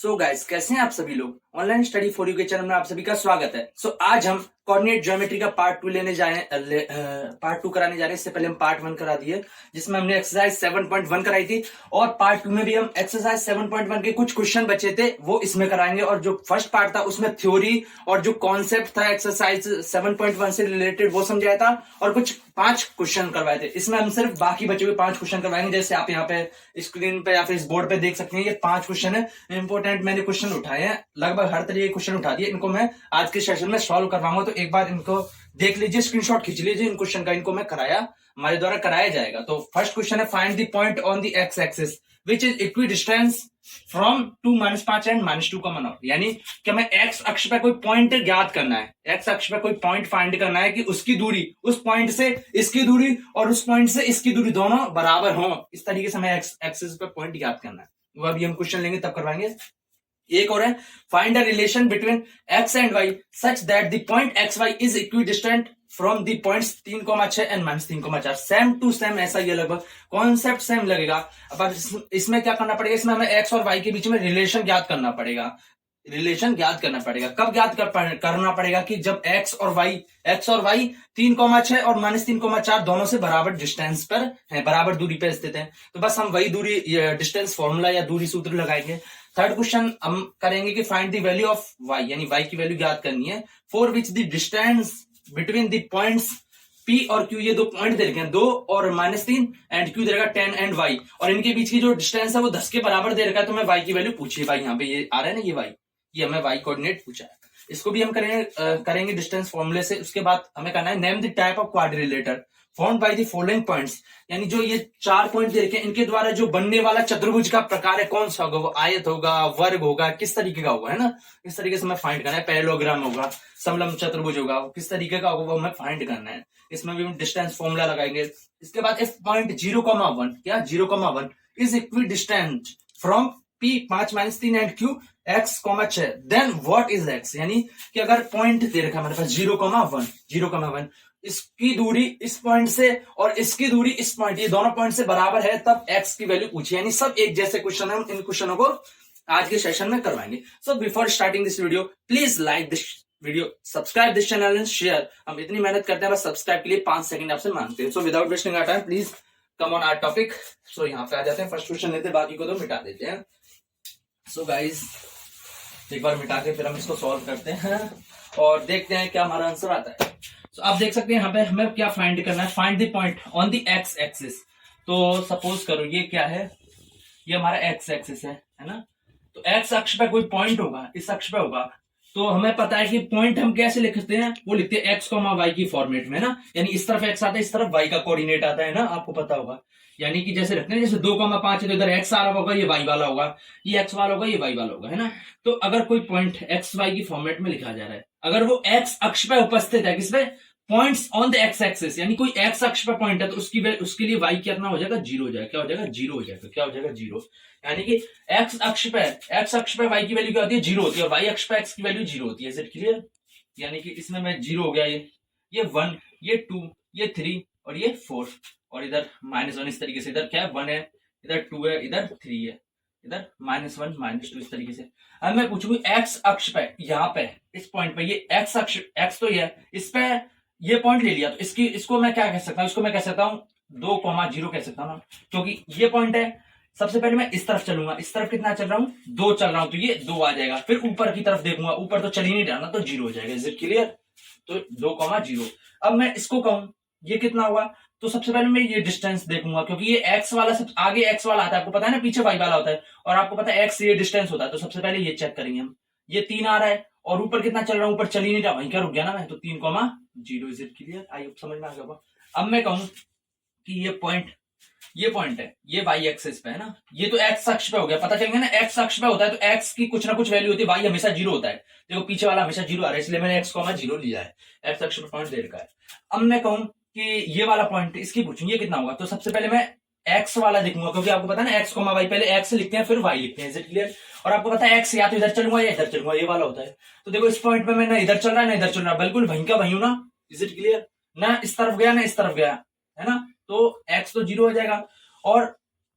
So guys, कैसे हैं आप सभी लोग। ऑनलाइन स्टडी फॉर यू के चैनल में आप सभी का स्वागत है। आज हम कोऑर्डिनेट ज्योमेट्री का पार्ट 2 पार्ट 2 कराने जा रहे हैं। इससे पहले हम पार्ट 1 करा दिए, जिसमें हमने एक्सरसाइज 7.1 कराई थी, और पार्ट 2 में भी हम एक्सरसाइज 7.1 के कुछ क्वेश्चन बचे थे वो इसमें कराएंगे। और जो फर्स्ट पार्ट था उसमें थ्योरी और जो कॉन्सेप्ट था एक्सरसाइज 7.1 से रिलेटेड वो समझाया था, और कुछ 5 क्वेश्चन करवाए थे। इसमें हम सिर्फ बाकी बचे हुए 5 क्वेश्चन करवाएंगे। जैसे आप यहाँ पे स्क्रीन पे या फिर इस बोर्ड पे देख सकते हैं, ये 5 क्वेश्चन है इंपॉर्टेंट। मैंने क्वेश्चन उठाए हैं, लगभग हर तरीके के क्वेश्चन उठा दिए। इनको मैं आज के सेशन में सॉल्व करवाऊंगा, तो एक बार इनको देख लीजिए, स्क्रीनशॉट खींच लीजिए इन क्वेश्चन का। इनको मैं हमारे द्वारा कराया जाएगा। तो फर्स्ट क्वेश्चन है, find the point on the x axis which is equi distance from 2 -5 and -2 common out. यानी कि हमें एक्स अक्ष पे कोई पॉइंट ज्ञात करना है, एक्स अक्ष पे कोई पॉइंट फाइंड करना है कि उसकी दूरी, उस पॉइंट से इसकी दूरी और उस पॉइंट से इसकी दूरी दोनों बराबर हो। इस तरीके से हमें एक्स एक्सिस पे पॉइंट ज्ञात करना है। वो अभी हम क्वेश्चन लेंगे तब करवाएंगे। एक और है, find a relation between x and y such that the point x y is equidistant from the points 3,6 and -3,4। Same to same ऐसा ही, लगभग कॉन्सेप्ट सेम लगेगा। अब इसमें क्या करना पड़ेगा, इसमें हमें एक्स और वाई के बीच में रिलेशन ज्ञात करना पड़ेगा। रिलेशन ज्ञात करना पड़ेगा, कब ज्ञात करना पड़ेगा कि जब एक्स और वाई 3,6 और -3,4 दोनों से बराबर डिस्टेंस पर है, बराबर दूरी पर स्थित है। तो बस हम वही दूरी डिस्टेंस फॉर्मूला या दूरी सूत्र लगाएंगे। थर्ड क्वेश्चन हम करेंगे कि find the value of y, यानी वाई की वैल्यू ज्ञात करनी है। For which the distance between the points P और Q, ये दो पॉइंट दे रखे हैं, 2 और -3, एंड Q दे रखा 10 एंड Y, और इनके बीच की जो डिस्टेंस है वो 10 के बराबर दे रखा है। तो मैं Y की वैल्यू पूछिए, भाई यहाँ पे ये आ रहा है ना, ये Y, ये हमें Y कोऑर्डिनेट पूछा है। इसको भी हम करेंगे डिस्टेंस फॉर्मूले से। उसके बाद हमें करना है name the type of quadrilateral formed by the following points. यानी जो ये 4 पॉइंट दे रखे हैं, इनके द्वारा जो बनने वाला चतुर्भुज का प्रकार है, कौन सा होगा, वो आयत होगा, वर्ग होगा, किस तरीके का होगा, है ना। इस तरीके से हमें फाइंड करना है। पैरेललोग्राम होगा, समलंब चतुर्भुज होगा, किस तरीके का होगा वो हमें फाइंड करना है। इसमें भी हम डिस्टेंस फॉर्मूला लगाएंगे। इसके बाद इफ पॉइंट 0,1, क्या 0,1 is equidistant from P 5 -3 and Q x, 6, then what is x। यानी कि अगर पॉइंट दे रखा है हमारे पास 0,1, इसकी दूरी इस पॉइंट से और इसकी दूरी इस पॉइंट, ये दोनों पॉइंट से बराबर है, तब x की वैल्यू पूछिए। यानी सब एक जैसे क्वेश्चन है, इन क्वेश्चनों को आज के सेशन में करवाएंगे। So before starting this video, please like this video, subscribe this channel and share. हम इतनी मेहनत करते हैं, बस सब्सक्राइब के लिए 5 सेकंड आपसे मांगते हैं। So without wasting our time, please come on our topic. So यहाँ पे आ जाते हैं, फर्स्ट क्वेश्चन लेते हैं, बाकी को तो मिटा देते हैं। सो गाइज, एक बार मिटा के फिर हम इसको सॉल्व करते हैं और देखते हैं क्या हमारा आंसर आता है। तो आप देख सकते हैं यहाँ पे हमें क्या फाइंड करना है, find the point on the x axis. तो सपोज करो ये क्या है, ये हमारा एक्स एक्सिस है ना। तो एक्स अक्ष पे कोई पॉइंट होगा, इस अक्ष पे होगा। तो हमें पता है कि पॉइंट हम कैसे लिखते हैं, वो लिखते हैं एक्स कॉमा वाई की फॉर्मेट में ना। यानी इस तरफ एक्स आता है, इस तरफ वाई का कोऑर्डिनेट आता है ना, आपको पता होगा। यानी कि जैसे रखते हैं, जैसे 2,5 है तो इधर एक्स आ रहा होगा, ये वाई वाला होगा, ये एक्स वाला होगा, ये वाई वाला होगा, है ना। तो अगर कोई पॉइंट एक्स वाई की फॉर्मेट में लिखा जा रहा है, अगर वो एक्स अक्ष पे उपस्थित है, किस पे, points on the x axis, यानी कोई एक्स अक्ष पे पॉइंट है, तो उसके लिए वाई कितना हो जाएगा, 0 हो जाएगा। क्या हो जाएगा, 0 हो जाएगा। क्या हो जाएगा, 0। यानी कि एक्स अक्ष पे वाई की वैल्यू क्या होती है, 0 होती है, और वाई अक्ष पे एक्स की वैल्यू 0 होती है। Is it clear. यानी कि इसमें मैं 0 हो गया, ये 1, ये 2, ये 3 और ये 4, और इधर -1। इस तरीके से इधर क्या है, 1 है, इधर 2 है, इधर 3 है, इधर -1 -2, इस तरीके से। अब मैं पूछूंगी एक्स अक्ष पे, यहाँ पे इस पॉइंट पे, ये एक्स अक्ष, एक्स तो ये है, इस पे ये पॉइंट ले लिया, तो इसको मैं क्या कह सकता हूँ, इसको मैं कह सकता हूँ 2,0 कह सकता हूँ, क्योंकि ये पॉइंट है। सबसे पहले मैं इस तरफ चलूंगा, इस तरफ कितना चल रहा हूँ, 2 चल रहा हूं, तो ये 2 आ जाएगा। फिर ऊपर की तरफ देखूंगा, ऊपर तो चल ही नहीं रहा ना, तो 0 हो जाएगा। Is it clear. तो 2,0। अब मैं इसको कहूं ये कितना हुआ, तो सबसे पहले मैं ये डिस्टेंस देखूंगा, क्योंकि ये एक्स वाला सब आगे एक्स वाला आता है, आपको पता है ना, पीछे वाई वाला होता है, और आपको पता है एक्स ये डिस्टेंस होता है। तो सबसे पहले ये चेक करेंगे हम, ये 3 आ रहा है, और ऊपर कितना चल रहा हूं, ऊपर चल ही नहीं रहा, वहीं क्या रुक गया ना मैं, तो 3,0। Is it clear. I hope समझ में आ गया। अब मैं कहूं कि ये पॉइंट है, ये वाई एक्सिस पे है ना, ये तो एक्स अक्ष पे हो गया। पता चल गया ना, एक्स अक्ष पे होता है तो एक्स की कुछ ना कुछ वैल्यू होती है, वाई हमेशा 0 होता है। देखो पीछे वाला हमेशा 0 आ रहा है, इसलिए मैंने एक्स कॉमा 0 लिया है, एक्स अक्ष पे पॉइंट दे रखा है। अब मैं कहूं कि ये वाला पॉइंट, इसकी पूछूंगी ये कितना होगा, तो सबसे पहले मैं एक्स वाला देखूंगा, क्योंकि आपको पता है ना, एक्स कॉमा वाई, पहले एक्स लिखते हैं फिर वाई लिखते हैं। Is it clear. और आपको पता है एक्स या तो इधर चलूंगा या इधर चलूंगा, ये वाला होता है। तो देखो इस पॉइंट पे मैं ना इधर चल रहा है ना इधर चल रहा है, बिल्कुल वहीं का वहीं हूं ना। Is it clear. ना इस तरफ गया ना इस तरफ गया, है ना, तो एक्स तो 0 हो जाएगा। और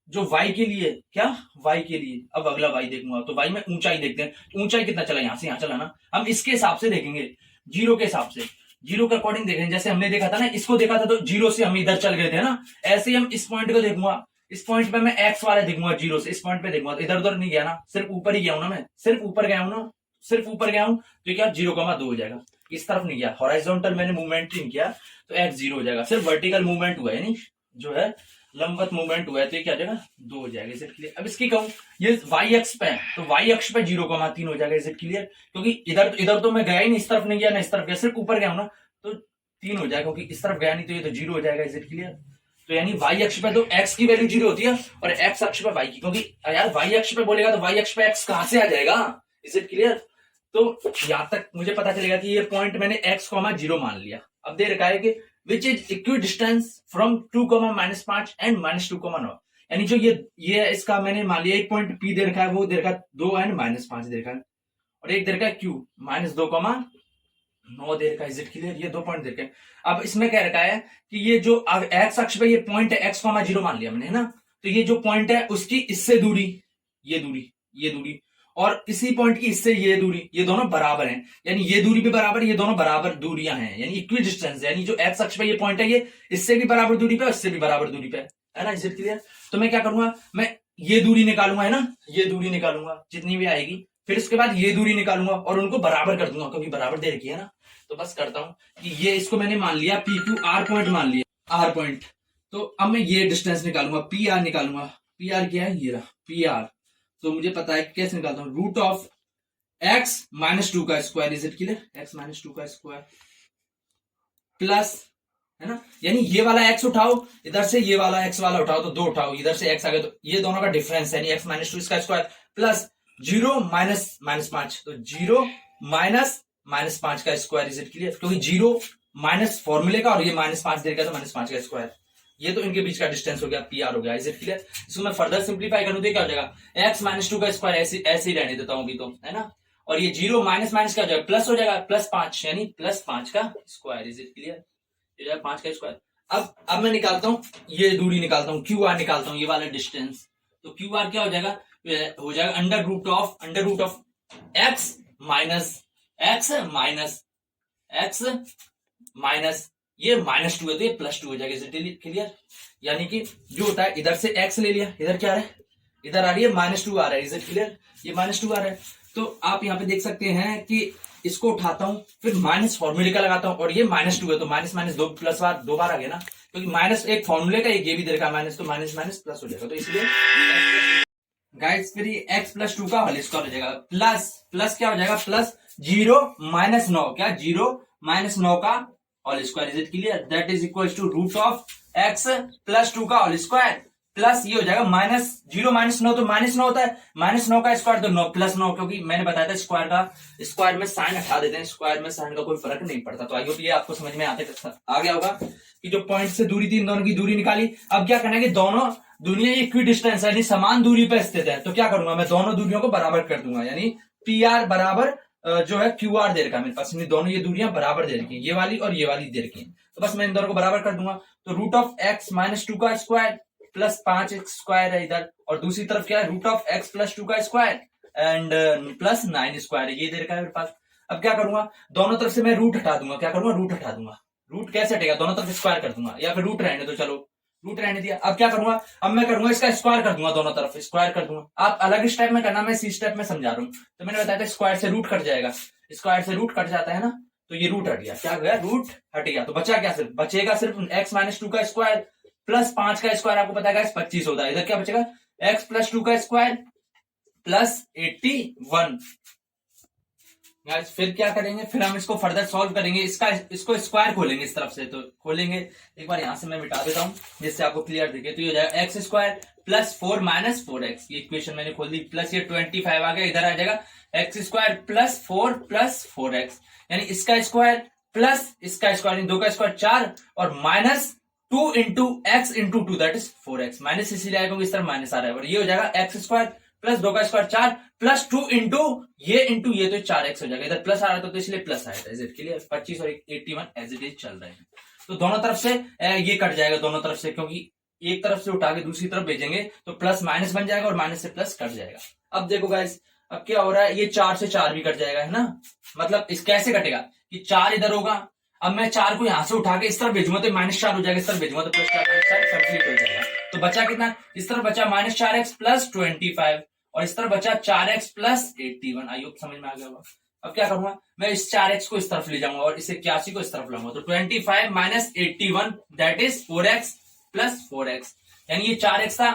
जो y के लिए, क्या y के लिए, अब अगला y देखूंगा तो y में ऊंचाई देखते हैं। ऊंचाई कितना चला, यहां से यहां चला ना, हम इसके हिसाब से देखेंगे, जीरो के हिसाब से, जीरो के अकॉर्डिंग देखेंगे। जैसे हमने देखा था ना, इसको देखा था तो जीरो से हम इधर चल गए थे ना, ऐसे ही हम इस पॉइंट को देखूंगा, इस पॉइंट पे मैं एक्स वाले देखूंगा, जीरो से इस पॉइंट पे देखूंगा, इधर उधर नहीं गया ना, सिर्फ ऊपर ही गया हूं ना, मैं सिर्फ ऊपर गया हूं ना, सिर्फ ऊपर गया हूं, तो क्या 0,2 हो जाएगा, इस तरफ नहीं गया, हॉराइजॉन्टल मैंने मूवमेंट नहीं किया तो एक्स 0 हो जाएगा, सिर्फ वर्टिकल मूवमेंट हुआ है, यानी जो है लंबवत मूवमेंट हुआ है, तो ये क्या हो जाएगा 2 हो जाएगा। Is it clear? अब इसकी कहूं ये वाई अक्ष पे है, तो वाई अक्ष पे 0,3 हो जाएगा। Is it clear? क्योंकि इधर तो मैं गया ही नहीं, इस तरफ नहीं गया ना इस तरफ गया, सिर्फ ऊपर गया हूं ना, तो 3 हो जाएगा, क्योंकि इस तरफ गया नहीं तो ये तो 0 हो जाएगा। Is it clear? तो यानी वाई अक्ष पे तो एक्स की वैल्यू 0 होती है और एक्स अक्ष पे वाई की, क्योंकि यार वाई अक्ष पे बोलेगा तो वाई अक्ष पे एक्स कहां से आ जाएगा। Is it clear? तो यहां तक मुझे पता चलेगा कि ये पॉइंट मैंने x, 0 मान लिया। अब दे रखा है कि which is equi distance from 2, -5 and -2,9, यानी जो ये इसका मैंने मान लिया एक पॉइंट P दे रखा है, वो दे रखा है 2 एंड -5 दे रखा है, और एक दे रखा है Q -2,9 दे रखा है। Is it clear? ये 2 पॉइंट दे रखे हैं। अब इसमें कह रखा है कि ये जो एक्स अक्ष पे ये पॉइंट है x, 0 मान लिया मैंने, है ना, तो ये जो पॉइंट है उसकी इससे दूरी, ये दूरी और इसी पॉइंट की इससे ये दूरी, ये दोनों बराबर हैं, यानी ये दूरी भी बराबर, ये दोनों बराबर दूरियां हैं, यानी इक्वी डिस्टेंस, यानी जो एक्स अक्ष पे ये पॉइंट है ये इससे भी बराबर दूरी पे, इससे भी बराबर दूरी पे है ना। Is it clear? तो मैं क्या करूंगा, मैं ये दूरी निकालूंगा, है ना, ये दूरी निकालूंगा जितनी भी आएगी, फिर उसके बाद ये दूरी निकालूंगा और उनको बराबर कर दूंगा, क्योंकि बराबर दे रखी है ना। तो बस करता हूं कि ये इसको मैंने मान लिया पी क्यू आर पॉइंट मान लिया, आर पॉइंट, तो अब मैं ये डिस्टेंस निकालूंगा, पी आर निकालूंगा। पी आर क्या है, ये रहा पी आर। तो मुझे पता है कैसे निकालता हूं, रूट ऑफ x -2 का square. Is it clear? x -2 का स्क्वायर प्लस, है ना, यानी ये वाला x उठाओ, इधर से ये वाला x वाला उठाओ तो 2 उठाओ, इधर से x आ गया तो ये दोनों का डिफरेंस, यानी x -2 इसका स्क्वायर प्लस 0 -5, तो 0 -5 का स्क्वायर। Is it clear? क्योंकि 0 माइनस फॉर्मूले का और ये -5 देगा तो -5 का स्क्वायर, ये तो इनके बीच का डिस्टेंस हो गया, पी आर हो गया। Is it clear? इसको मैं फर्दर सिंप्लीफाई करूं तो क्या हो जाएगा, x -2 का स्क्वायर ऐसे ही रहने देता हूं अभी तो, है ना, और ये 0 माइनस क्या हो जाएगा, प्लस हो जाएगा, +5, यानी +5 का स्क्वायर। Is it clear? ये जाएगा 5 का स्क्वायर। अब मैं निकालता हूं, ये दूरी निकालता हूं, क्यू आर निकालता हूं, ये वाला डिस्टेंस, तो क्यू आर क्या हो जाएगा, under root of x minus ये -2 है तो ये +2 हो जाएगा। Is it clear? यानी कि जो होता है, इधर से x ले लिया, इधर क्या आ रहा है, इधर आ रही है -2 आ रहा है। Is it clear? ये -2 आ रहा है, तो आप यहाँ पे देख सकते हैं कि इसको उठाता हूं, फिर माइनस फॉर्मूले का लगाता हूं, और ये -2 है तो माइनस 2 प्लस बार 2 बार आ गया ना, क्योंकि माइनस एक फॉर्मूले का, ये भी दे रखा है माइनस, तो माइनस प्लस हो जाएगा, तो इसलिए गाइस फिर ये x +2 का होल स्क्वायर हो जाएगा, प्लस क्या हो जाएगा, प्लस 0 -9, क्या 0 -9 का whole square. Is it clear? That is equal to root of x +2 का होल स्क्वायर प्लस ये हो जाएगा -0 -9, तो -9 होता है, -9 का स्क्वायर तो 9 +9, क्योंकि मैंने बताया था स्क्वायर में साइन हटा देते हैं, स्क्वायर में साइन का कोई फर्क नहीं पड़ता। तो आई होप ये आपको समझ में आ गया होगा कि जो पॉइंट से दूरी थी, इन दोनों की दूरी निकाली। अब क्या करना है कि दोनों दूरियां इक्वी डिस्टेंस यानी समान दूरी पर स्थित है, तो क्या करूंगा, मैं दोनों दूरियों को बराबर कर दूंगा, यानी पी आर बराबर जो है क्यू आर दे रखा है मेरे पास, दोनों ये दूरियां बराबर दे रखी है, ये वाली और ये वाली दे रखी है, तो बस मैं इन दोनों को बराबर कर दूंगा। तो रूट ऑफ x -2 का स्क्वायर प्लस 5x स्क्वायर है इधर, और दूसरी तरफ क्या है, रूट ऑफ x +2 का स्क्वायर एंड प्लस 9 स्क्वायर है, ये दे रखा है मेरे पास। अब क्या करूंगा, दोनों तरफ से मैं रूट हटा दूंगा, क्या करूंगा, रूट हटा दूंगा। रूट कैसे हटेगा, दोनों तरफ स्क्वायर कर दूंगा, या फिर रूट रहने दो, चलो रूट रहने दिया। अब क्या करूंगा, अब मैं करूंगा इसका स्क्वायर कर दूंगा, दोनों तरफ स्क्वायर कर दूंगा। आप अलग स्टेप में करना, मैं इसी स्टेप में समझा रहा हूं। तो मैंने बताया था स्क्वायर से रूट कट जाएगा, स्क्वायर से रूट कट जाता है ना, तो ये रूट हट गया, क्या गया, रूट हट गया, तो बचा क्या, बचेगा सिर्फ x -2 का स्क्वायर प्लस 5 का स्क्वायर, आपको पता है 25 होता है, इधर क्या बचेगा, x +2 का स्क्वायर प्लस 81। फिर क्या करेंगे, फिर हम इसको फर्दर सॉल्व करेंगे, इसको स्क्वायर खोलेंगे इस तरफ से, तो खोलेंगे एक बार, यहां से मैं मिटा देता हूं जिससे आपको क्लियर दिखे। तो ये हो जाएगा x स्क्वायर प्लस 4 - 4x, ये इक्वेशन मैंने खोल दी, प्लस ये 25 आ गया, इधर आ जाएगा x स्क्वायर प्लस 4 + 4x, यानी इसका स्क्वायर प्लस इसका स्क्वायर, 2 का स्क्वायर 4 और -2 × x × 2 that is 4x, minus इसीलिए आएगा इस तरफ माइनस आ रहा है, और ये हो जाएगा x स्क्वायर प्लस 2 का स्क्वायर 4 प्लस 2 × ये तो 4x हो जाएगा, इधर प्लस आ रहा था तो इसलिए प्लस आया था। Is it clear? 25 और 81 एज इट इज चल रहे हैं, तो दोनों तरफ से ये कट जाएगा, दोनों तरफ से, क्योंकि एक तरफ से उठा के दूसरी तरफ भेजेंगे तो प्लस माइनस बन जाएगा और माइनस से प्लस कट जाएगा। अब देखो गाइस, अब क्या हो रहा है, ये 4 से 4 भी कट जाएगा, है ना। मतलब इस कैसे कटेगा कि 4 इधर होगा, अब मैं 4 को यहां से उठा के इस तरफ भेजूंगा तो -4 हो जाएगा, इस तरफ भेजूंगा तो +4 कंप्लीट हो जाएगा। तो बचा कितना, इस तरफ बचा -4x + 25 और इस तरफ बचा 4x + 81। आई होप समझ में आ गया होगा। अब क्या करूंगा, मैं इस 4x को इस तरफ ले जाऊंगा और इस 81 को इस तरफ लाऊंगा, तो 25 - 81 दैट इज 4x + 4x, यानी ये 4x था।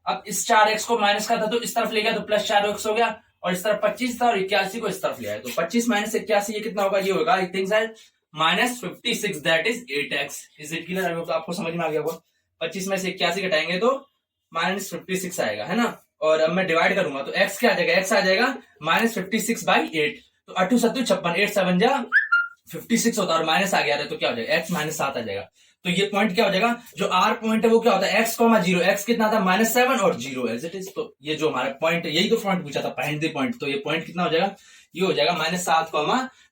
अब इस 4x को माइनस का था तो इस तरफ ले गया तो +4x हो गया, और इस तरफ 25 था और 81 को इस तरफ ले आया, तो 25 - 81 ये कितना होगा, ये होगा I think sir -56 that is 8x। Is it clear? तो आपको समझ में आ गया होगा। 25 में से 81 घटाएंगे तो -56 आएगा, है ना। और अब मैं डिवाइड करूंगा तो x क्या आ जाएगा, x आ जाएगा -56/8, तो 8 × 7 = 56, 8 × 7 = 56 होता है, और माइनस आ गया है तो क्या हो जाएगा, x -7 आ जाएगा। तो ये पॉइंट क्या हो जाएगा, जो r पॉइंट है वो क्या होता है, x, 0, x कितना था -7 और 0 एज इट इज। तो ये जो हमारा पॉइंट है, यही तो पॉइंट पूछा था, फाइंड द पॉइंट, तो ये पॉइंट कितना हो जाएगा, ये हो जाएगा -7,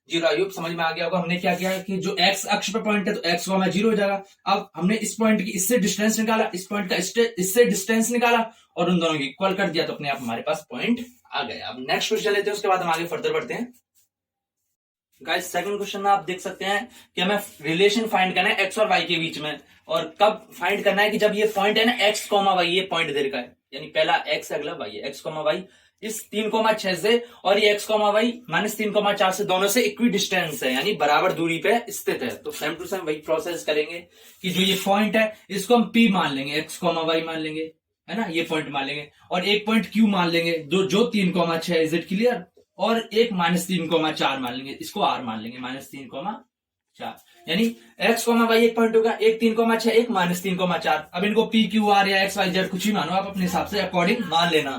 0। आयुब समझ में आ गया होगा। हमने क्या किया कि जो x अक्ष पर पॉइंट है तो x, 0 हो जाएगा। अब हमने इस पॉइंट की इससे डिस्टेंस निकाला, इस पॉइंट का इससे डिस्टेंस निकाला और उन दोनों की इक्वल कर दिया, तो अपने आप हमारे पास पॉइंट आ गया। अब नेक्स्ट क्वेश्चन लेते हैं, उसके बाद हम आगे फर्दर बढ़ते हैं। गाइस सेकंड क्वेश्चन में आप देख सकते हैं कि हमें रिलेशन फाइंड करना है x और y के बीच में, और कब फाइंड करना है कि जब ये पॉइंट है ना x, y, ये पॉइंट दे रखा है, यानी पहला x अगला y है, x, y इस 3,6 से और ये x, y -3,4 से दोनों से इक्वी डिस्टेंस है, यानी बराबर दूरी पे स्थित है। तो सेम टू सेम वही प्रोसेस करेंगे कि जो ये पॉइंट है इसको हम P मान लेंगे, x, y मान लेंगे, है ना, ये पॉइंट मान लेंगे, और एक पॉइंट Q मान लेंगे जो 3,6 है। Is it clear? और एक -3,4 मान लेंगे, इसको R मान लेंगे, -3,4, यानी x, y एक पॉइंट होगा, एक 3,6, एक -3,4। अब इनको P, Q, R या x, y, z कुछ भी मानो, आप अपने हिसाब से अकॉर्डिंग मान लेना।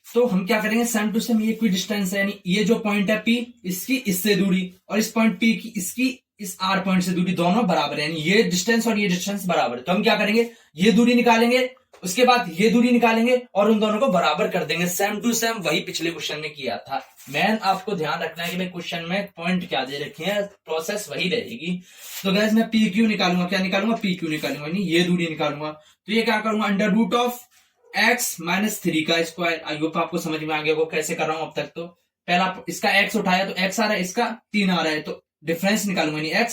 तो हम क्या करेंगे, सेम टू सेम ये इक्वी डिस्टेंस है, यानी ये जो पॉइंट है P, इसकी इससे दूरी, और इस पॉइंट P की इसकी इस R पॉइंट से दूरी, दोनों बराबर है, यानी ये डिस्टेंस और ये डिस्टेंस बराबर है। तो हम क्या करेंगे, ये दूरी निकालेंगे, उसके बाद ये दूरी निकालेंगे और उन दोनों को बराबर कर देंगे। सेम टू सेम वही पिछले क्वेश्चन में किया था। मैन आपको ध्यान रखना है कि मैं क्वेश्चन में पॉइंट क्या दे रखे हैं, प्रोसेस वही रहेगी। तो गैस मैं पी क्यू निकालूंगा, क्या निकालूंगा, पी क्यू निकालूंगा, यानी ये दूरी निकालूंगा। तो ये क्या करूंगा, √(x - 3)² आई होप आपको समझ में आ गया वो कैसे कर रहा हूं अब तक। तो पहला इसका x उठाया तो x आ रहा है, इसका 3 आ रहा है, तो डिफरेंस निकालूंगा, यानी x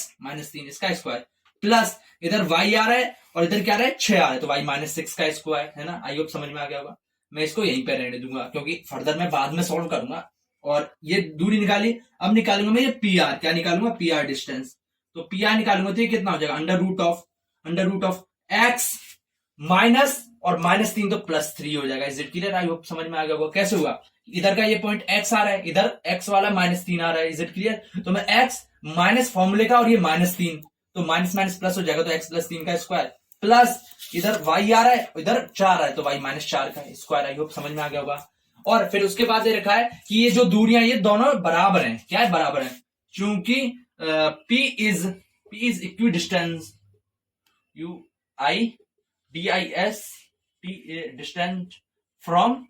- 3 इसका स्क्वायर, प्लस इधर y आ रहा है और इधर क्या आ रहा है, 6 आ रहा है, तो y - 6 का स्क्वायर, है ना। आई होप समझ में आ गया होगा। मैं इसको यहीं पे रहने दूंगा क्योंकि फर्दर मैं बाद में सॉल्व करूंगा। और ये दूरी निकाली, अब निकालूंगा मैं ये PR, क्या निकालूंगा, PR डिस्टेंस। तो PR निकालूंगा तो ये कितना हो जाएगा, √(x माइनस और -3 तो +3 हो जाएगा। Is it clear? I hope समझ में आ गया होगा। कैसे हुआ, इधर का ये पॉइंट x आ रहा है, इधर x वाला -3 आ रहा है। Is it clear? तो मैं x माइनस फॉर्मूले का और ये -3, तो माइनस माइनस प्लस हो जाएगा, तो x + 3 का स्क्वायर, प्लस इधर y आ रहा है, इधर 4 आ है, तो y -4 का स्क्वायर। आई होप समझ में आ गया होगा। और फिर उसके बाद ये रखा है कि ये जो दूरियां ये दोनों बराबर हैं, क्या है, बराबर है, क्योंकि P is equi distance, distance from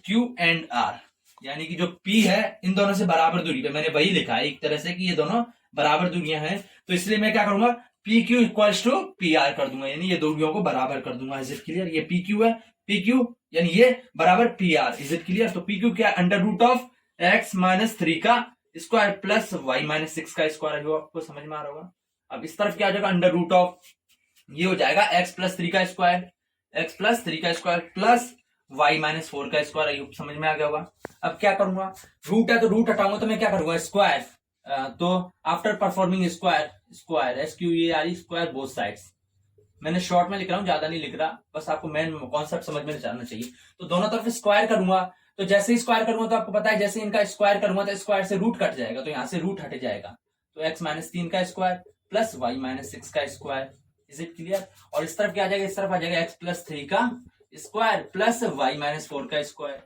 Q and R, यानी कि जो P है इन दोनों से बराबर दूरी पे, मैंने वही लिखा है एक तरह से कि ये दोनों बराबर दूरियां हैं, तो इसलिए मैं क्या करूंगा, PQ = PR कर दूंगा, यानी ये दूरियों को बराबर कर दूंगा। Is it clear? ये PQ है, PQ यानी ये बराबर PR। Is it clear? तो PQ क्या, √(x - 3 का स्क्वायर प्लस y - 6 का स्क्वायर, जो आपको समझ में आ रहा होगा। अब इस तरफ क्या हो जाएगा, ये हो जाएगा x + 3 का स्क्वायर, x + 3 का स्क्वायर प्लस y - 4 का स्क्वायर। आई समझ में आ गया होगा। अब क्या करूंगा, रूट है तो रूट हटाऊंगा, तो मैं क्या करूंगा, स्क्वायर। तो after performing square SQUARE square both sides, मैंने शॉर्ट में लिख रहा हूं, ज्यादा नहीं लिख रहा, बस आपको मेन कॉन्सेप्ट समझ में जाना चाहिए। तो दोनों तरफ स्क्वायर करूंगा, तो जैसे ही स्क्वायर करूंगा तो आपको पता है जैसे इनका स्क्वायर करूंगा तो स्क्वायर से रूट कट जाएगा, तो यहां से रूट हट जाएगा, तो x - 3 का स्क्वायर प्लस y - 6 का स्क्वायर। Is it clear? और इस तरफ क्या आ जाएगा, इस तरफ आ जाएगा x + 3 का स्क्वायर प्लस y - 4 का स्क्वायर,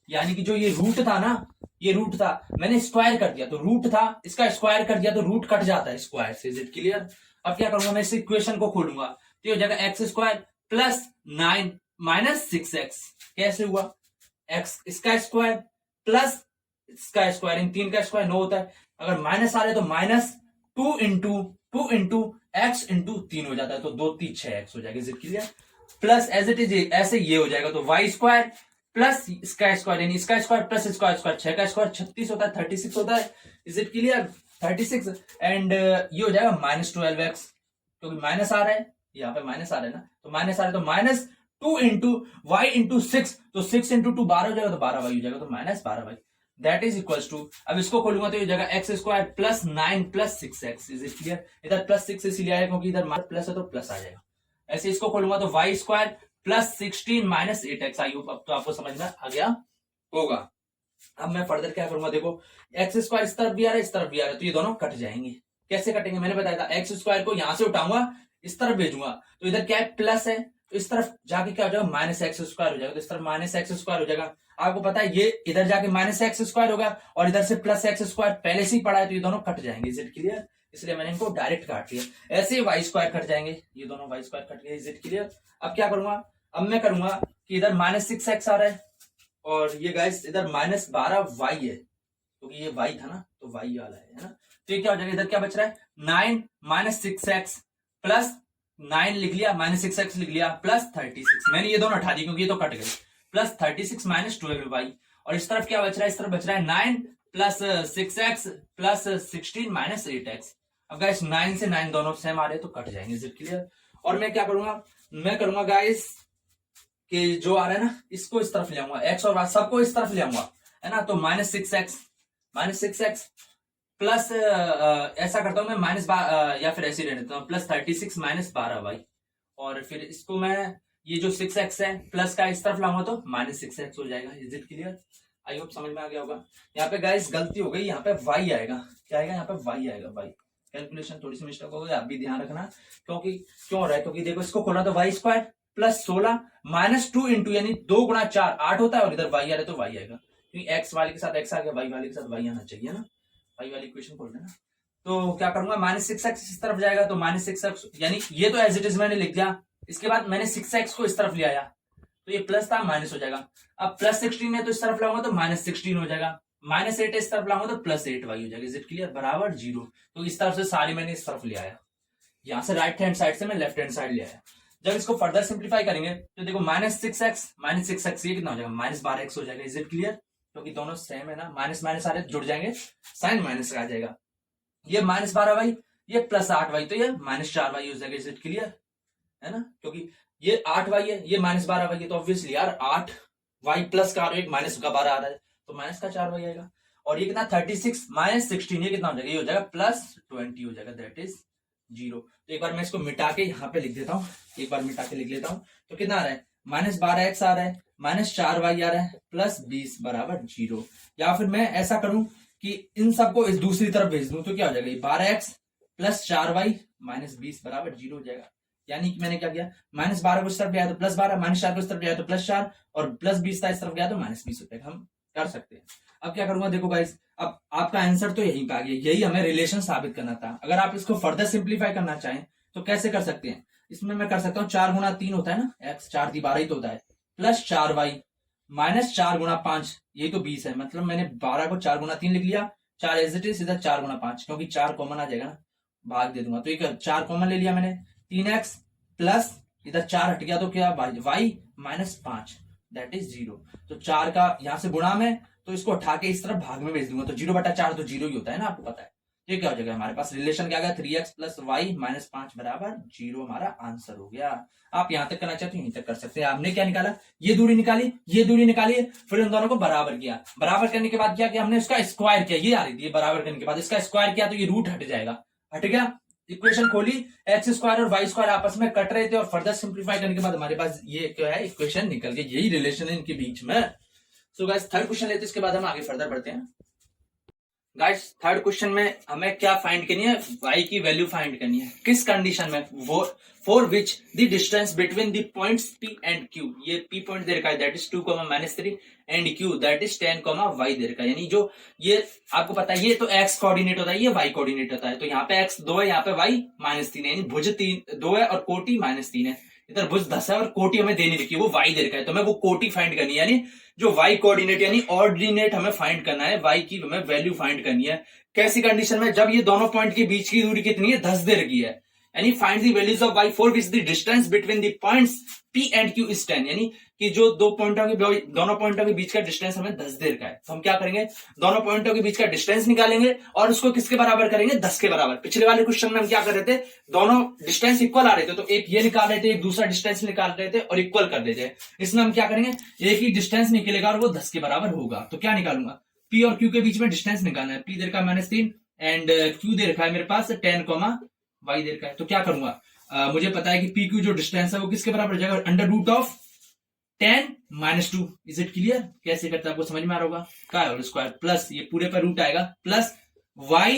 यानी कि जो ये रूट था ना, ये रूट था, मैंने स्क्वायर कर दिया तो रूट था, इसका स्क्वायर कर दिया तो रूट कट जाता है स्क्वायर से। Is it clear? अब क्या करूंगा, मैं इस इक्वेशन को खोलूंगा, तो हो जाएगा x² प्लस 9 - 6x। कैसे हुआ, x इसका स्क्वायर प्लस इसका स्क्वायर, इन तीन का स्क्वायर 9 होता है, अगर माइनस आ रहा है तो -2 × x इंटू 3 हो जाता है, तो 2 3 6x हो जाएगा। Is it clear? Plus as it is ऐसे ये हो जाएगा, तो वाई स्क्वायर प्लस इसका स्क्वायर यानी इसका स्क्वायर प्लस इसका स्क्वायर, 6 का स्क्वायर 36 होता है, 36 होता है। Is it clear? 36 एंड ये हो जाएगा -12x, क्योंकि माइनस आ रहा है, यहाँ पे माइनस आ रहा है ना, तो माइनस आ रहा है, तो माइनस 2 इंटू वाई इंटू 6, तो 6 इंटू 2 12 हो जाएगा, तो 12 वाई हो जाएगा, तो -12 y. That is equal to, अब इसको खोलूंगा तो ये जाएगा x square plus 9 plus 6x। Is it clear? इधर प्लस 6 इसीलिए आया क्योंकि इधर प्लस है, तो प्लस आ जाएगा। ऐसे इसको खोलूंगा तो y square plus 16 minus 8x। I hope अब तो आपको समझ में आ गया होगा। अब मैं फर्दर क्या करूंगा, देखो एक्स स्क्वायर इस तरफ भी आ रहा है, इस तरफ भी आ रहा है, तो ये दोनों कट जाएंगे। कैसे कटेंगे मैंने बताया था, एक्स स्क्वायर को यहां से उठाऊंगा, इस तरफ भेजूंगा, तो इधर क्या है प्लस है, तो इस तरफ जाके क्या हो जाएगा माइनस एक्स स्क्वायर हो जाएगा, तो इस तरफ माइनस एक्स स्क्वायर हो जाएगा। आपको पता है ये इधर जाके माइनस एक्स स्क्वायर होगा और इधर से प्लस एक्स स्क्वायर पहले से ही पड़ा है, तो ये दोनों कट जाएंगे। Is it clear? इसलिए मैंने इनको डायरेक्ट काट दिया। ऐसे ही वाई स्क्वायर कट जाएंगे, ये दोनों वाई स्क्वायर कट गए। Is it clear? अब क्या करूंगा, अब मैं करूंगा कि इधर -6x आ रहा है और ये गाइस इधर -12y है, क्योंकि ये y था ना, तो y वाला है ना, तो ये क्या हो जाएगा, इधर क्या बच रहा है 9 -6x प्लस 9 लिख लिया, -6x लिख लिया, प्लस 36, मैंने ये दोनों हटा दी क्योंकि ये तो कट गए, प्लस 36 -12y, और इस तरफ क्या बच रहा है, इस तरफ बच रहा है 9 प्लस 6x प्लस 16 -8x। अब गाइस 9 से 9 दोनों सेम आ रहे हैं, तो कट जाएंगे। Is it clear? और मैं क्या करूंगा, मैं करूंगा गाइस कि जो आ रहा है ना, इसको इस तरफ ले आऊंगा, एक्स और वाई सबको इस तरफ ले आऊंगा, है ना, तो -6x प्लस ऐसा करता हूं मैं माइनस या फिर ऐसे रहता हूं प्लस 36 -12y, और फिर इसको मैं ये जो 6x है प्लस का इस तरफ लाऊंगा तो -6x हो जाएगा। Is it clear? I hope समझ में आ गया होगा। यहाँ पे गाइस गलती हो गई, यहाँ पे y आएगा, क्या आएगा यहाँ पे y आएगा, y कैलकुलेशन थोड़ी सी मिस्टेक हो गई, आप भी ध्यान रखना। क्योंकि क्यों हो रहा है, क्योंकि देखो इसको खोला तो वाई स्क्वायर प्लस 16 -2 इंटू यानी 2 गुणा 4 8 होता है, और इधर वाई आ रहा है तो वाई आएगा, क्योंकि एक्स वाले के साथ एक्स आ गया, वाई वाले के साथ वाई आना चाहिए ना, वाई वाली इक्वेशन खोल लेना। तो क्या करूंगा, -6x इस तरफ जाएगा, तो -6x यानी ये तो एज इट इज मैंने लिख दिया, इसके बाद मैंने 6x को इस तरफ ले आया, तो ये प्लस था माइनस हो जाएगा। अब प्लस 16 है तो इस तरफ लाऊंगा तो -16 हो जाएगा, -8 इस तरफ लाऊंगा तो +8y हो जाएगा। Is it clear? बराबर 0। तो इस तरफ से सारी मैंने इस तरफ ले आया, यहां से राइट हैंड साइड से मैं लेफ्ट हैंड साइड ले आया। जब इसको फर्दर सिंप्लीफाई करेंगे तो देखो -6x ये कितना हो जाएगा, -12x हो जाएगा। Is it clear? क्योंकि दोनों सेम है ना, माइनस माइनस आ रहे जुड़ जाएंगे, साइन माइनस आ जाएगा। ये -12y, ये +8y, तो ये -4y हो जाएगा। Is it clear? है ना, क्योंकि ये 8y है, ये -12y है, तो ऑब्वियसली यार 8y प्लस का एक माइनस का 12 आ रहा है, तो माइनस का 4y आएगा। और ये कितना 36 -16 ये कितना हो जाएगा, ये हो जाएगा +20 हो जाएगा, दैट इज 0। तो एक बार मैं इसको मिटा के यहाँ पे लिख देता हूँ, एक बार मिटा के लिख लेता हूँ, तो कितना आ रहा है -12x आ रहा है, -4y आ रहा है, +20 बराबर 0। या फिर मैं ऐसा करूं कि इन सबको इस दूसरी तरफ भेज दूं, तो क्या हो जाएगा, 12x + 4y -20 बराबर 0 हो जाएगा। यानी कि मैंने क्या किया, -12 को इस तरफ गया तो +12, -4 को इस तरफ गया तो +4, और +20 था इस तरफ गया तो -20 हो जाएगा। हम कर सकते हैं। अब क्या करूंगा, देखो गाइस, अब आपका आंसर तो यही पे आ गया, यही हमें रिलेशन साबित करना था। अगर आप इसको फर्दर सिंप्लीफाई करना चाहें तो कैसे कर सकते हैं, इसमें मैं कर सकता हूँ 4 गुणा 3 होता है ना, x 4 × 12 ही तो होता है, +4y -4 गुणा 5, यही तो 20 है। मतलब मैंने 12 को 4 गुणा 3 लिख लिया, 4 एज इट इज, इधर 4 गुणा 5, क्योंकि 4 कॉमन आ जाएगा ना, भाग दे दूंगा, तो एक 4 कॉमन ले लिया मैंने, 3x प्लस इधर 4 हट गया तो क्या y -5 दैट इज 0। तो 4 का यहां से गुणा में, तो इसको उठा के इस तरफ भाग में भेज दूंगा, तो 0/4 तो 0 ही होता है ना, आपको पता है। ये क्या हो जाएगा, हमारे पास रिलेशन क्या गया, 3x + y -5 बराबर 0 हमारा आंसर हो गया। आप यहां तक करना चाहते हो यहीं तक कर सकते हैं। आपने क्या निकाला, ये दूरी निकाली, ये दूरी निकाली, फिर उन दोनों को बराबर किया। बराबर करने के बाद क्या किया हमने, उसका स्क्वायर किया, ये आ रही थी, बराबर करने के बाद इसका स्क्वायर किया तो ये रूट हट जाएगा, हट गया। इक्वेशन खोली, x² और y² आपस में कट रहे थे, और फर्दर सिंप्लीफाई करने के बाद हमारे पास ये क्या है, इक्वेशन निकल गई। यही रिलेशन है इनके बीच में। सो गाइस थर्ड क्वेश्चन लेते हैं, इसके बाद हम आगे फर्दर बढ़ते हैं। गाइस थर्ड क्वेश्चन में हमें क्या फाइंड करनी है, y की वैल्यू फाइंड करनी है। किस कंडीशन में, वो for which the distance between the points p and q, ये p पॉइंट दे रखा है that is 2, -3 and q that is 10, y दे रखा है। यानी जो ये आपको पता है, ये तो x कोऑर्डिनेट होता है, ये y कोऑर्डिनेट होता है। तो यहाँ पे x 2 है, यहाँ पे y -3 है, यानी भुज 2 है और कोटि -3 है। इधर भुज 10 है और कोटि हमें देनी लिखी है, वो y दे रखा है, तो हमें वो कोटि फाइंड करनी है, यानी जो y कोऑर्डिनेट यानी ऑर्डिनेट हमें फाइंड करना है, y की हमें वैल्यू फाइंड करनी है। कैसी कंडीशन में, जब ये दोनों पॉइंट के बीच की दूरी कितनी है, 10 दे रखी है, यानी find the values of y for which the distance between the points p and q is 10, यानी कि जो दोनों पॉइंटों के बीच का डिस्टेंस हमें 10 देर का है। तो हम क्या करेंगे, दोनों पॉइंटों के बीच का डिस्टेंस निकालेंगे और उसको किसके बराबर करेंगे, 10 के बराबर। पिछले वाले क्वेश्चन में हम क्या कर रहे थे, दोनों डिस्टेंस इक्वल आ रहे थे, तो एक ये निकाल रहे थे, एक दूसरा डिस्टेंस निकाल रहे थे और इक्वल कर देते हैं। इसमें हम क्या करेंगे, एक ही डिस्टेंस निकलेगा और वो 10 के बराबर होगा। तो क्या निकालूंगा, p और q के बीच में डिस्टेंस निकालना है। p दे रखा है -3 एंड q दे रखा है मेरे पास 10, y दे रखा है। तो क्या करूंगा, मुझे पता है कि पी क्यू जो डिस्टेंस है वो किसके बराबर हो जाएगा, under root of 10 - 2। Is it clear, कैसे करते हैं आपको समझ में आ रहा होगा। क्या है होल स्क्वायर प्लस ये पूरे पर रूट आएगा प्लस y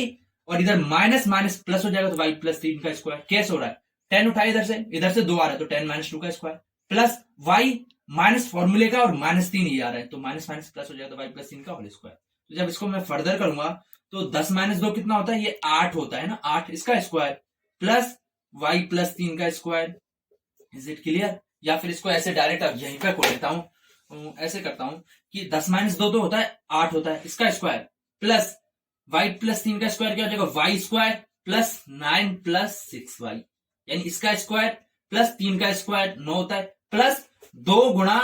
और इधर माइनस माइनस प्लस हो जाएगा तो y प्लस 3 का स्क्वायर। कैसे हो रहा है, 10 उठाए इधर से 2 आ रहा है तो 10 - 2 का स्क्वायर प्लस y माइनस फॉर्मूले का और -3 ये आ रहा है तो माइनस माइनस प्लस हो जाएगा तो y प्लस 3 का होल स्क्वायर। तो जब इसको मैं फर्दर करूंगा तो 10 - 2 कितना होता है, ये 8 होता है ना, 8 इसका स्क्वायर प्लस y प्लस 3 का स्क्वायर। इज इट क्लियर, या फिर इसको ऐसे डायरेक्ट अब यहीं पे खोल लेता हूं, ऐसे करता हूं कि 10 - 2 तो होता है 8 होता है, इसका स्क्वायर प्लस y प्लस 3 का स्क्वायर क्या हो जाएगा, y square plus 9 plus 6y, यानी इसका स्क्वायर प्लस 3 का स्क्वायर 9 होता है प्लस 2 गुणा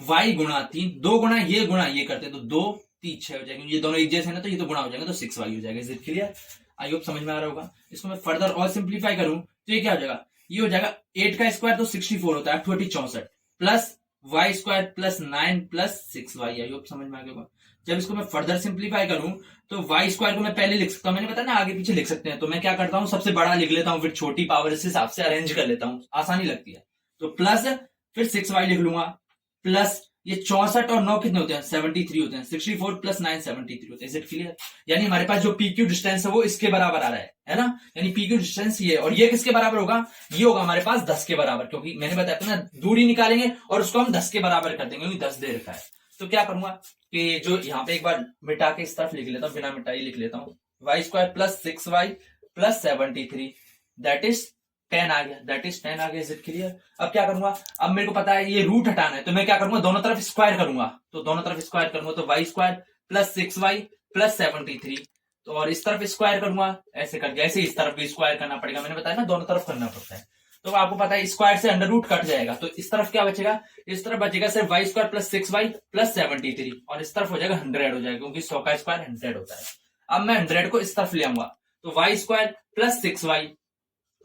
y गुणा 3, 2 गुणा ये करते हैं तो 2 3 6 हो जाएगा, ये दोनों एक जैसे है ना तो ये तो गुणा हो जाएगा तो 6y हो जाएगा। Is it clear, I hope समझ में आ रहा होगा। इसको मैं फर्दर और सिंप्लीफाई करूं तो ये क्या हो जाएगा, ये हो जाएगा 8 का स्क्वायर तो 64 होता है 64 plus y square plus 9 plus 6y। I hope समझ में आ गया होगा। जब इसको मैं फर्दर सिंप्लीफाई करूं तो y स्क्वायर को मैं पहले लिख सकता हूं, मैंने बताया ना आगे पीछे लिख सकते हैं, तो मैं क्या करता हूं सबसे बड़ा लिख लेता हूं, फिर छोटी पावर इस हिसाब से अरेंज कर लेता हूं, आसानी लगती है। तो प्लस फिर 6y लिख लूंगा प्लस ये 64 और 9 कितने होते हैं, 73 होते हैं, 64 प्लस 9 73 होते हैं। इज इट क्लियर, यानी हमारे पास जो PQ डिस्टेंस है वो इसके बराबर आ रहा है ना, यानी PQ डिस्टेंस ये, और ये किसके बराबर होगा, ये होगा हमारे पास 10 के बराबर, क्योंकि मैंने बताया था ना दूरी निकालेंगे और उसको हम 10 के बराबर कर देंगे, क्योंकि 10 दे रखा है। तो क्या करूंगा कि जो यहाँ पे एक बार मिटा के इस तरफ लिख लेता हूँ, बिना मिटाई लिख लेता हूँ, y square plus 6y plus 73 that is 10 आ गया, दैट इज 10 आ गया। इज इट क्लियर, अब क्या करूंगा, अब मेरे को पता है ये रूट हटाना है तो मैं क्या करूंगा, दोनों तरफ स्क्वायर करूंगा, तो दोनों तरफ स्क्वायर करूंगा तो y square plus 6y plus 73, तो और इस तरफ स्क्वायर करूंगा ऐसे करके, ऐसे इस तरफ भी स्क्वायर करना पड़ेगा, मैंने बताया ना दोनों तरफ करना पड़ता है। तो आपको पता है स्क्वायर से अंडर रूट कट जाएगा तो इस तरफ क्या बचेगा, इस तरफ बचेगा सिर्फ y square plus 6y plus 73 और इस तरफ हो जाएगा 100 हो जाएगा, क्योंकि 100 का स्क्वायर 100 होता है। अब मैं 100 को इस तरफ ले आऊंगा तो y square plus 6y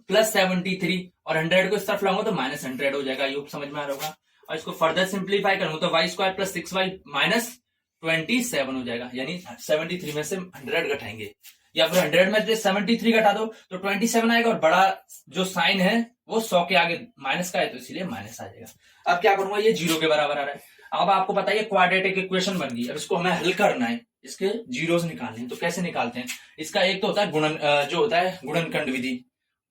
plus 73 और 100 को इस तरफ लाऊंगा तो माइनस 100 हो जाएगा। ये समझ में आ रहा होगा। और इसको फर्दर सिंप्लीफाई करूंगा तो y square plus 6y minus 27 हो जाएगा, यानी 73 में से 100 घटाएंगे, या फिर 100 में से 73 घटा दो तो 27 आएगा, और बड़ा जो साइन है वो 100 के आगे माइनस का है तो इसलिए माइनस आ जाएगा। अब क्या करूंगा, ये 0 के बराबर आ रहा है। अब आपको पता है क्वाड्रेटिक इक्वेशन बन गई, अब इसको हमें हल करना है, इसके जीरोस निकालने हैं। तो कैसे निकालते हैं, इसका एक तो होता है गुणन, जो होता है गुणनखंड विधि,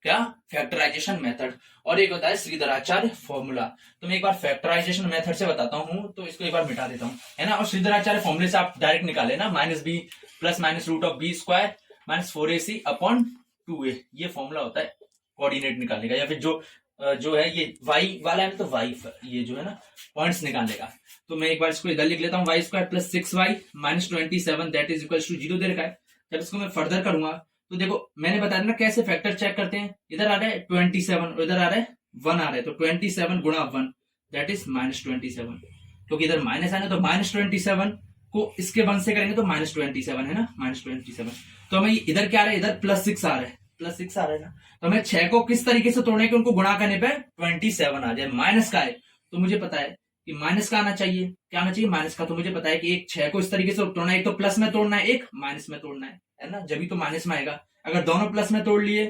क्या फैक्टराइजेशन मेथड, और एक होता है श्रीधराचार्य फॉर्मूला। तो मैं एक बार फैक्टराइजेशन मेथड से बताता हूं, तो इसको एक बार मिटा देता हूं, है ना। और श्रीधराचार्य फॉर्मूले से आप डायरेक्ट निकाले ना, -b plus minus root of b square minus 4ac upon 2a, ये फॉर्मूला होता है कोऑर्डिनेट निकालने का, या फिर जो है ये y वाला है ना, तो y ये जो है ना पॉइंट्स निकालने का। तो मैं एक बार इसको इधर लिख लेता हूँ, y square plus 6y minus 27 that is equal to 0 दे रखा है। जब इसको मैं फर्दर करूंगा तो देखो मैंने बताया ना कैसे फैक्टर चेक करते हैं, इधर आ रहा है 27 और इधर आ रहा है 1 आ रहा है, तो 27 गुणा 1 दैट इज -27, क्योंकि इधर माइनस है ना, तो -27 को इसके 1 से करेंगे तो -27 है ना, -27। तो हमें इधर क्या आ रहा है, इधर +6 आ रहा है, +6 आ रहा है ना, तो हमें 6 को किस तरीके से तोड़ने के उनको गुणा करने पे 27 आ जाए। माइनस का है तो मुझे पता है कि माइनस का आना चाहिए, क्या आना चाहिए, माइनस का। तो मुझे पता है कि एक 6 को इस तरीके से तोड़ना है, एक तो प्लस में तोड़ना है, एक माइनस में तोड़ना है ना, जब भी तो माइनस में आएगा। अगर दोनों प्लस में तोड़ लिए,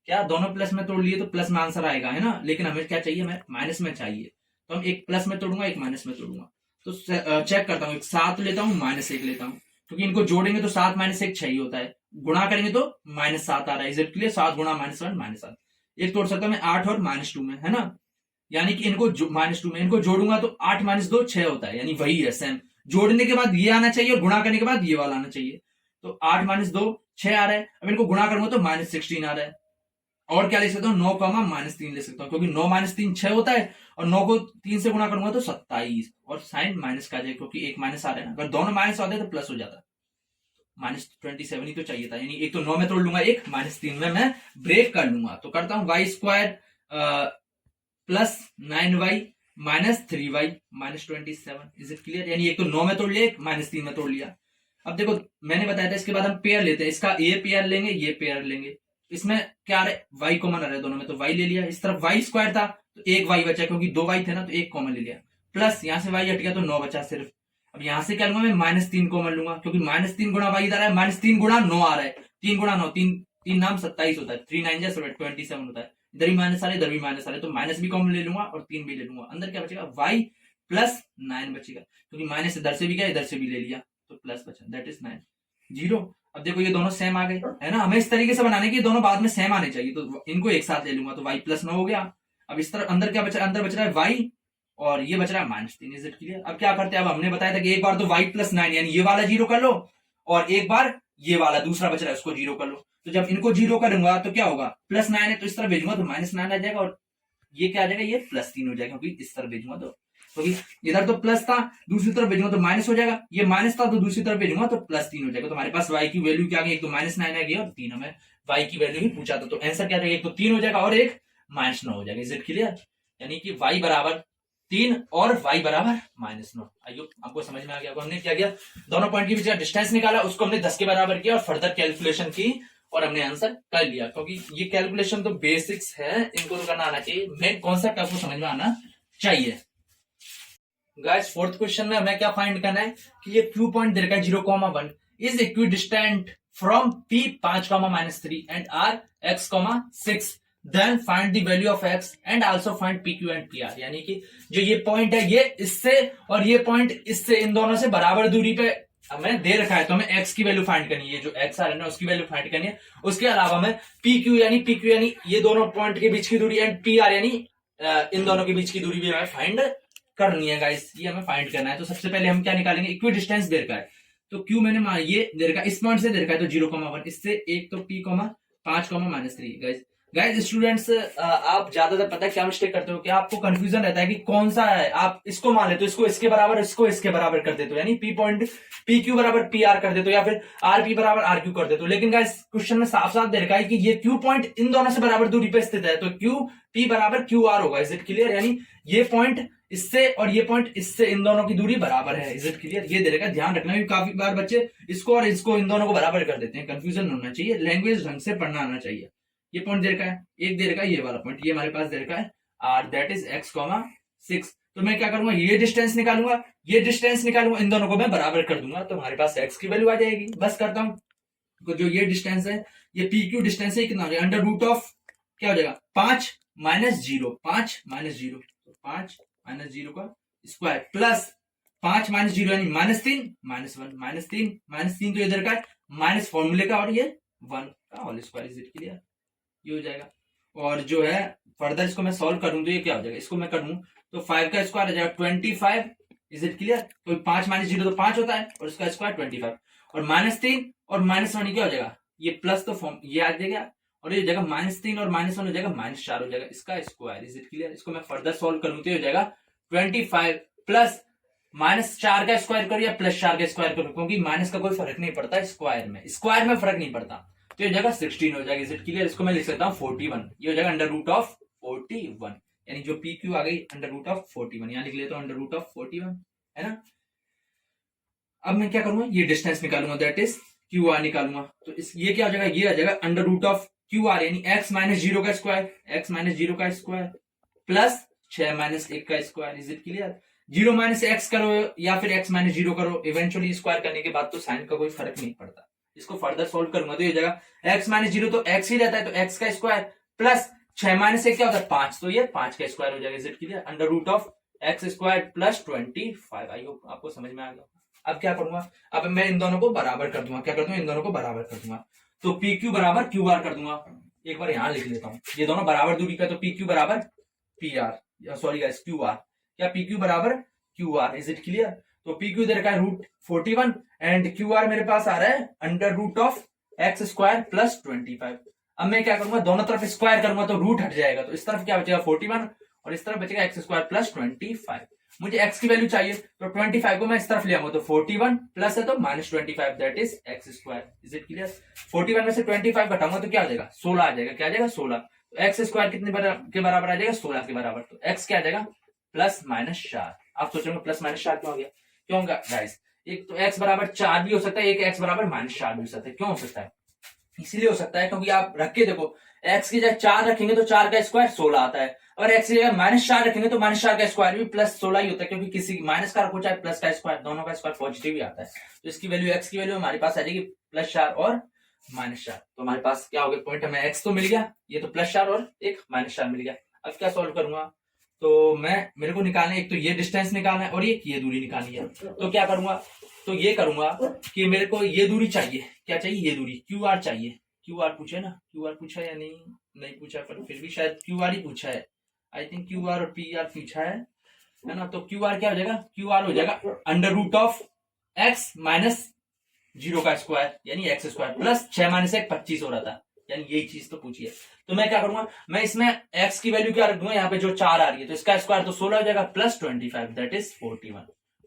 क्या दोनों प्लस में तोड़ लिए तो प्लस में आंसर आएगा, है ना, लेकिन हमें क्या चाहिए, हमें माइनस में चाहिए। तो हम एक प्लस में तोड़ूंगा, एक माइनस में तोड़ूंगा। तो चेक करता हूँ, एक 7 लेता हूँ, -1 लेता हूँ, क्योंकि इनको जोड़ेंगे तो 7 - 1 6 ही होता है, गुणा करेंगे तो -7 आ रहा है। इज इट क्लियर, 7 गुणा -1 -7। एक तोड़ सकता हूं मैं 8 और -2 में, है ना, यानी कि इनको -2 में इनको जोड़ूंगा तो 8 - 2 6 होता है, यानी वही है सेम। जोड़ने के बाद ये आना चाहिए और गुणा करने के बाद ये वाला आना चाहिए। तो 8 - 2 6 आ रहा है। अब इनको गुणा करूंगा तो -16 आ रहा है। और क्या ले सकता हूँ, 9, -3 ले सकता हूँ, क्योंकि 9 - 3 6 होता है, और 9 को 3 से गुणा करूंगा तो 27, और साइन माइनस का आ जाए, क्योंकि एक माइनस आ रहा है ना, अगर दोनों माइनस आते तो प्लस हो जाता। -27 ही तो चाहिए था, यानी एक तो 9 में तोड़ लूंगा, एक -3 में मैं ब्रेक कर लूंगा। तो करता हूं y² plus 9y -3y -27, is it clear? यानी एक तो 9 में तोड़ लिया, एक -3 में तोड़ लिया। अब देखो मैंने बताया था इसके बाद हम पेयर लेते हैं, इसका ये पेयर लेंगे, ये पेयर लेंगे। इसमें क्या आ रहा है, y कॉमन आ रहा है दोनों में, तो y ले लिया। इस तरफ y² था तो एक y बचा, क्योंकि 2 y थे ना, तो एक कॉमन ले लिया। प्लस यहाँ से y हट गया तो 9 बचा सिर्फ। अब यहां से क्या लूंगा मैं, -3 कॉमन लूंगा, क्योंकि -3 गुणा y इधर है, -3 गुणा 9 आ रहा है। 3 गुणा 9, 3 नाम 27 होता है, 3 9 जा 27 होता है। इधर भी माइनस आ रहा है, इधर भी माइनस आ रहा है, तो माइनस भी कॉमन ले लूंगा और 3 भी ले लूंगा। अंदर क्या बचेगा, y प्लस 9 बचेगा, क्योंकि माइनस इधर से भी गया, इधर से भी ले लिया, तो प्लस बचा, दैट इज 9 0। अब देखो ये दोनों सेम आ गए, है ना? हमें इस तरीके से बनाने की दोनों बाद में सेम आने चाहिए, तो इनको एक साथ ले लूंगा, तो y प्लस 9 हो गया। अब इस तरफ अंदर क्या बचा, अंदर बच रहा है y और ये बच रहा है -3, इज इट क्लियर? अब क्या करते हैं, अब हमने बताया था कि एक बार तो y प्लस 9 यानी ये वाला 0 कर लो, और एक बार ये वाला दूसरा बच रहा है उसको 0 कर लो। तो जब इनको 0 करूंगा तो क्या होगा, +9 है तो इस तरफ भेजूंगा तो -9 आ जाएगा, और ये क्या आ जाएगा, ये +3 हो जाएगा, क्योंकि इस तरफ भेजूंगा तो, क्योंकि इधर तो प्लस था, दूसरी तरफ भेजूंगा तो माइनस हो जाएगा, ये माइनस था तो दूसरी तरफ भेजूंगा तो +3 हो जाएगा। तो हमारे पास y की वैल्यू क्या आ गई, एक तो -9 आ गई और 3, हमें y की वैल्यू ही पूछा था, तो आंसर क्या जाएगा, एक तो 3 हो जाएगा और एक -9 हो जाएगा, इज इट क्लियर? यानी कि y बराबर 3 और y बराबर -9। आइयो आपको समझ में आ गया। हमने क्या किया, दोनों पॉइंट के बीच का डिस्टेंस निकाला, उसको हमने 10 के बराबर किया और फर्दर कैलकुलेशन की और हमने आंसर कर लिया, क्योंकि ये कैलकुलेशन तो बेसिक्स है, इनको तो करना आना चाहिए, मेन कॉन्सेप्ट आपको समझ में आना चाहिए। गाइस फोर्थ क्वेश्चन में हमें क्या फाइंड करना है कि ये Q पॉइंट दे रखा है 0,1 is equidistant from P 5, -3 and R x, 6, then find the value of x and also find PQ and PR। यानी कि जो ये पॉइंट है ये इससे और ये पॉइंट इससे, इन दोनों से बराबर दूरी पे हमें दे रखा है, तो हमें x की वैल्यू फाइंड करनी है, जो x आ रहा है ना उसकी वैल्यू फाइंड करनी है। उसके अलावा हमें PQ यानी ये दोनों पॉइंट के बीच की दूरी एंड PR यानी इन दोनों के बीच की दूरी भी हमें फाइंड करनी है गाइस, ये हमें फाइंड करना है। तो सबसे पहले हम क्या निकालेंगे, इक्वी डिस्टेंस दे रखा है, तो Q मैंने ये दे रखा है, इस पॉइंट से दे रखा है तो 0,1, इससे एक तो P, 5, -3। गाइस स्टूडेंट्स आप ज्यादातर पता है क्या मिस्टेक करते हो कि आपको कंफ्यूजन रहता है कि कौन सा है, आप इसको मान लेते हो, इसको इसके बराबर, इसको इसके बराबर कर देते हो, यानी P पॉइंट PQ बराबर PR कर देते हो, या फिर RP बराबर RQ कर देते हो। लेकिन गाइस क्वेश्चन में साफ साफ दे रखा है कि ये Q पॉइंट इन दोनों से बराबर दूरी पे स्थित है, तो QP बराबर QR होगा, इज इट क्लियर? यानी ये पॉइंट इससे और ये पॉइंट इससे, इन दोनों की दूरी बराबर है, इज इट क्लियर? ये दे रखा है, ध्यान रखना, काफी बार बच्चे इसको और इसको, इन दोनों को बराबर कर देते हैं, कंफ्यूजन होना चाहिए, लैंग्वेज ढंग से पढ़ना आना चाहिए। ये पॉइंट दे रखा है, एक दे रखा है ये वाला पॉइंट, ये हमारे पास दे रखा है R, दैट इज x, 6। तो मैं क्या करूंगा, ये डिस्टेंस निकालूंगा, ये डिस्टेंस निकालूंगा, इन दोनों को मैं बराबर कर दूंगा, तो हमारे पास x की वैल्यू आ जाएगी। बस करता हूं, तो जो ये डिस्टेंस है, ये PQ डिस्टेंस है, कितना हो जाएगा, √ क्या हो जाएगा, 5 - 0, 5 - 0, तो 5 - 0 का स्क्वायर प्लस 5 - 0 यानी -3 -1 -3 तो इधर का है, माइनस फॉर्मूले का, और ये 1 का whole square, is it clear? ये हो जाएगा। और जो है फर्दर इसको मैं सॉल्व करूं तो ये क्या हो जाएगा, इसको मैं करूं तो 5 का स्क्वायर हो जाएगा 25, इज इट क्लियर? तो 5 - 0 तो 5 होता है, और इसका स्क्वायर 25, और -3 और -1 क्या हो जाएगा, ये प्लस तो फॉर्म ये आ जाएगा, और ये हो जाएगा -3 और -1 हो जाएगा -4 हो जाएगा, इसका स्क्वायर, इज इट क्लियर? इसको मैं फर्दर सॉल्व करूं तो हो जाएगा 25 प्लस -4 का स्क्वायर करो या +4 का स्क्वायर करो, क्योंकि माइनस का कोई फर्क नहीं पड़ता, स्क्वायर में फर्क नहीं पड़ता, तो ये हो जाएगा 16 हो जाएगा, इज इट क्लियर? इसको मैं लिख सकता हूँ 41, ये हो जाएगा √41, यानी जो PQ आ गई √41, यहाँ लिख लेता हूँ √41, है ना? अब मैं क्या करूंगा, ये डिस्टेंस निकालूंगा, दैट इज QR निकालूंगा, तो ये क्या हो जाएगा, ये आ जाएगा √QR यानी x - 0 का स्क्वायर प्लस 6 - 1 का square, is it clear? 0 - x करो या फिर x - 0 करो, इवेंचुअली स्क्वायर करने के बाद तो साइन का कोई फर्क नहीं पड़ता। इसको फर्दर सोल्व करूंगा तो ये जाएगा x - 0 तो x ही रहता है, तो x का स्क्वायर प्लस 6 - 1 क्या होता है 5, तो ये 5 का स्क्वायर हो जाएगा, is it clear? √x² plus 25। I hope आपको समझ में आ गया। अब क्या करूंगा, अब मैं इन दोनों को बराबर कर दूंगा, क्या कर दूंगा, इन दोनों को बराबर कर दूंगा, तो PQ बराबर QR कर दूंगा। एक बार यहां लिख लेता हूं, ये दोनों बराबर दूरी पे, तो PQ बराबर PR, सॉरी गाइस QR, क्या PQ बराबर QR, इज इट क्लियर? तो PQ दे रखा है √41 एंड QR मेरे पास आ रहा है √x² प्लस 25। अब मैं क्या करूंगा, दोनों तरफ स्क्वायर करूंगा तो रूट हट जाएगा, तो इस तरफ क्या बचेगा 41 और इस तरफ बचेगा x² प्लस 25। मुझे x की वैल्यू चाहिए, तो 25 को मैं इस तरफ ले आऊंगा, तो 41 प्लस है तो -25, that is x square. Is it clear? 41 में से 25 घटाऊंगा तो क्या आ जाएगा? 16 आ जाएगा। क्या आ जाएगा? 16। तो एक्स स्क्वायर कितने के बराबर आ जाएगा? 16 के बराबर। तो एक्स क्या आ जाएगा? +-4। आप सोच रहे हो +-4 क्यों आ गया? क्यों होगा गाइस? एक तो x बराबर 4 भी हो सकता है, एक x बराबर -4 भी हो सकता है। क्यों हो सकता है? इसलिए हो सकता है क्योंकि आप रख के देखो, x की जगह 4 रखेंगे तो 4 का स्क्वायर 16 आता है, और x की जगह -4 रखेंगे तो -4 का स्क्वायर भी +16 ही होता है, क्योंकि किसी माइनस का रखो चाहे प्लस का स्क्वायर, दोनों का स्क्वायर पॉजिटिव ही आता है। तो इसकी वैल्यू, x की वैल्यू हमारे पास आ जाएगी +4 और -4। तो हमारे पास क्या हो गया पॉइंट? हमें x तो मिल गया, ये तो +4 और एक -4 मिल गया। अब क्या सॉल्व करूंगा? तो मेरे को निकालना है, एक तो ये डिस्टेंस निकालना है और एक ये दूरी निकालनी है। तो क्या करूंगा? तो ये करूंगा कि मेरे को ये दूरी चाहिए। क्या चाहिए? ये दूरी QR चाहिए। QR पूछा है ना? QR पूछा है या नहीं पूछा, पर फिर भी शायद QR ही पूछा है। आई थिंक QR और PR पूछा है ना? तो QR क्या हो जाएगा? QR हो जाएगा √(x - 0 का स्क्वायर यानी x स्क्वायर प्लस 6 - 1 25 हो रहा था, यानी यही चीज तो पूछी है। तो मैं क्या करूंगा? मैं इसमें x की वैल्यू क्या रख दूंगा? यहाँ पे जो 4 आ रही है तो इसका स्क्वायर तो 16 हो जाएगा, +25 that is 41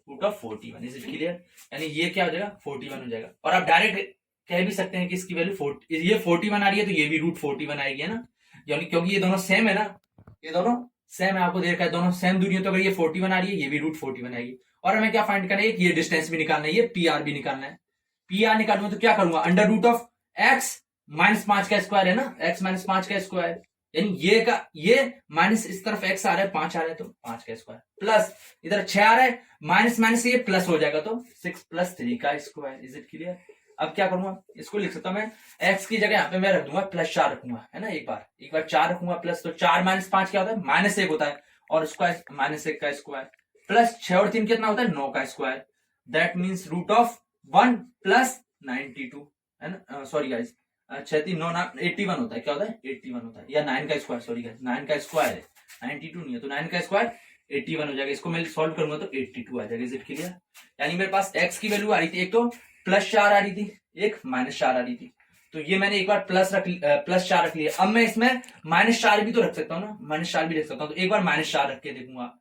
√41। Is it clear? यानी ये क्या हो जाएगा? 41 हो जाएगा। और आप डायरेक्ट कह भी सकते हैं कि इसकी वैल्यू ये 41 आ रही है तो ये भी √41 आएगी, है ना? यानी क्योंकि ये दोनों सेम है ना, ये दोनों सेम है, आपको दे रखा है दोनों सेम दूरी है, तो अगर ये 41 आ रही है ये भी √41 आएगी। और हमें क्या फाइंड करना है? ये डिस्टेंस भी निकालना है, ये PR भी निकालना है। PR निकालूंगा तो क्या करूंगा? √(x - 5 का स्क्वायर है ना, x - 5 का स्क्वायर, यानी ये माइनस इस तरफ x आ रहा है, 5 आ रहा है तो 5 का स्क्वायर, प्लस इधर 6 आ रहा है, माइनस से ये प्लस हो जाएगा तो 6 + 3 का स्क्वायर। Is it clear? अब क्या करूंगा? इसको लिख सकता हूं मैं, x की जगह यहाँ पे मैं रख दूंगा +4 रखूंगा, है ना? एक बार 4 रखूंगा प्लस, तो 4 - 5 क्या होता है? -1 होता है, और स्क्वायर -1 का स्क्वायर प्लस 6 और 3 कितना होता है? 9 का स्क्वायर। दैट मीन्स √(1 + 92), है ना? सॉरी गाइस, 6 3 9 81 होता है। क्या होता है? 81 होता है, या 9 का स्क्वायर, सॉरी गाइस 9 का स्क्वायर है, 92 नहीं है, तो 9 का स्क्वायर 81 हो जाएगा। इसको मैं सॉल्व करूंगा तो 82 आ जाएगा। Is it clear? यानी मेरे पास x की वैल्यू आ रही थी, एक तो +4 आ रही थी, एक -4 आ रही थी। तो ये मैंने एक बार +4 रख लिया। अब मैं इसमें -4 भी तो रख सकता हूँ ना, -4 भी रख सकता हूँ। तो एक बार -4 रख के देखूंगा।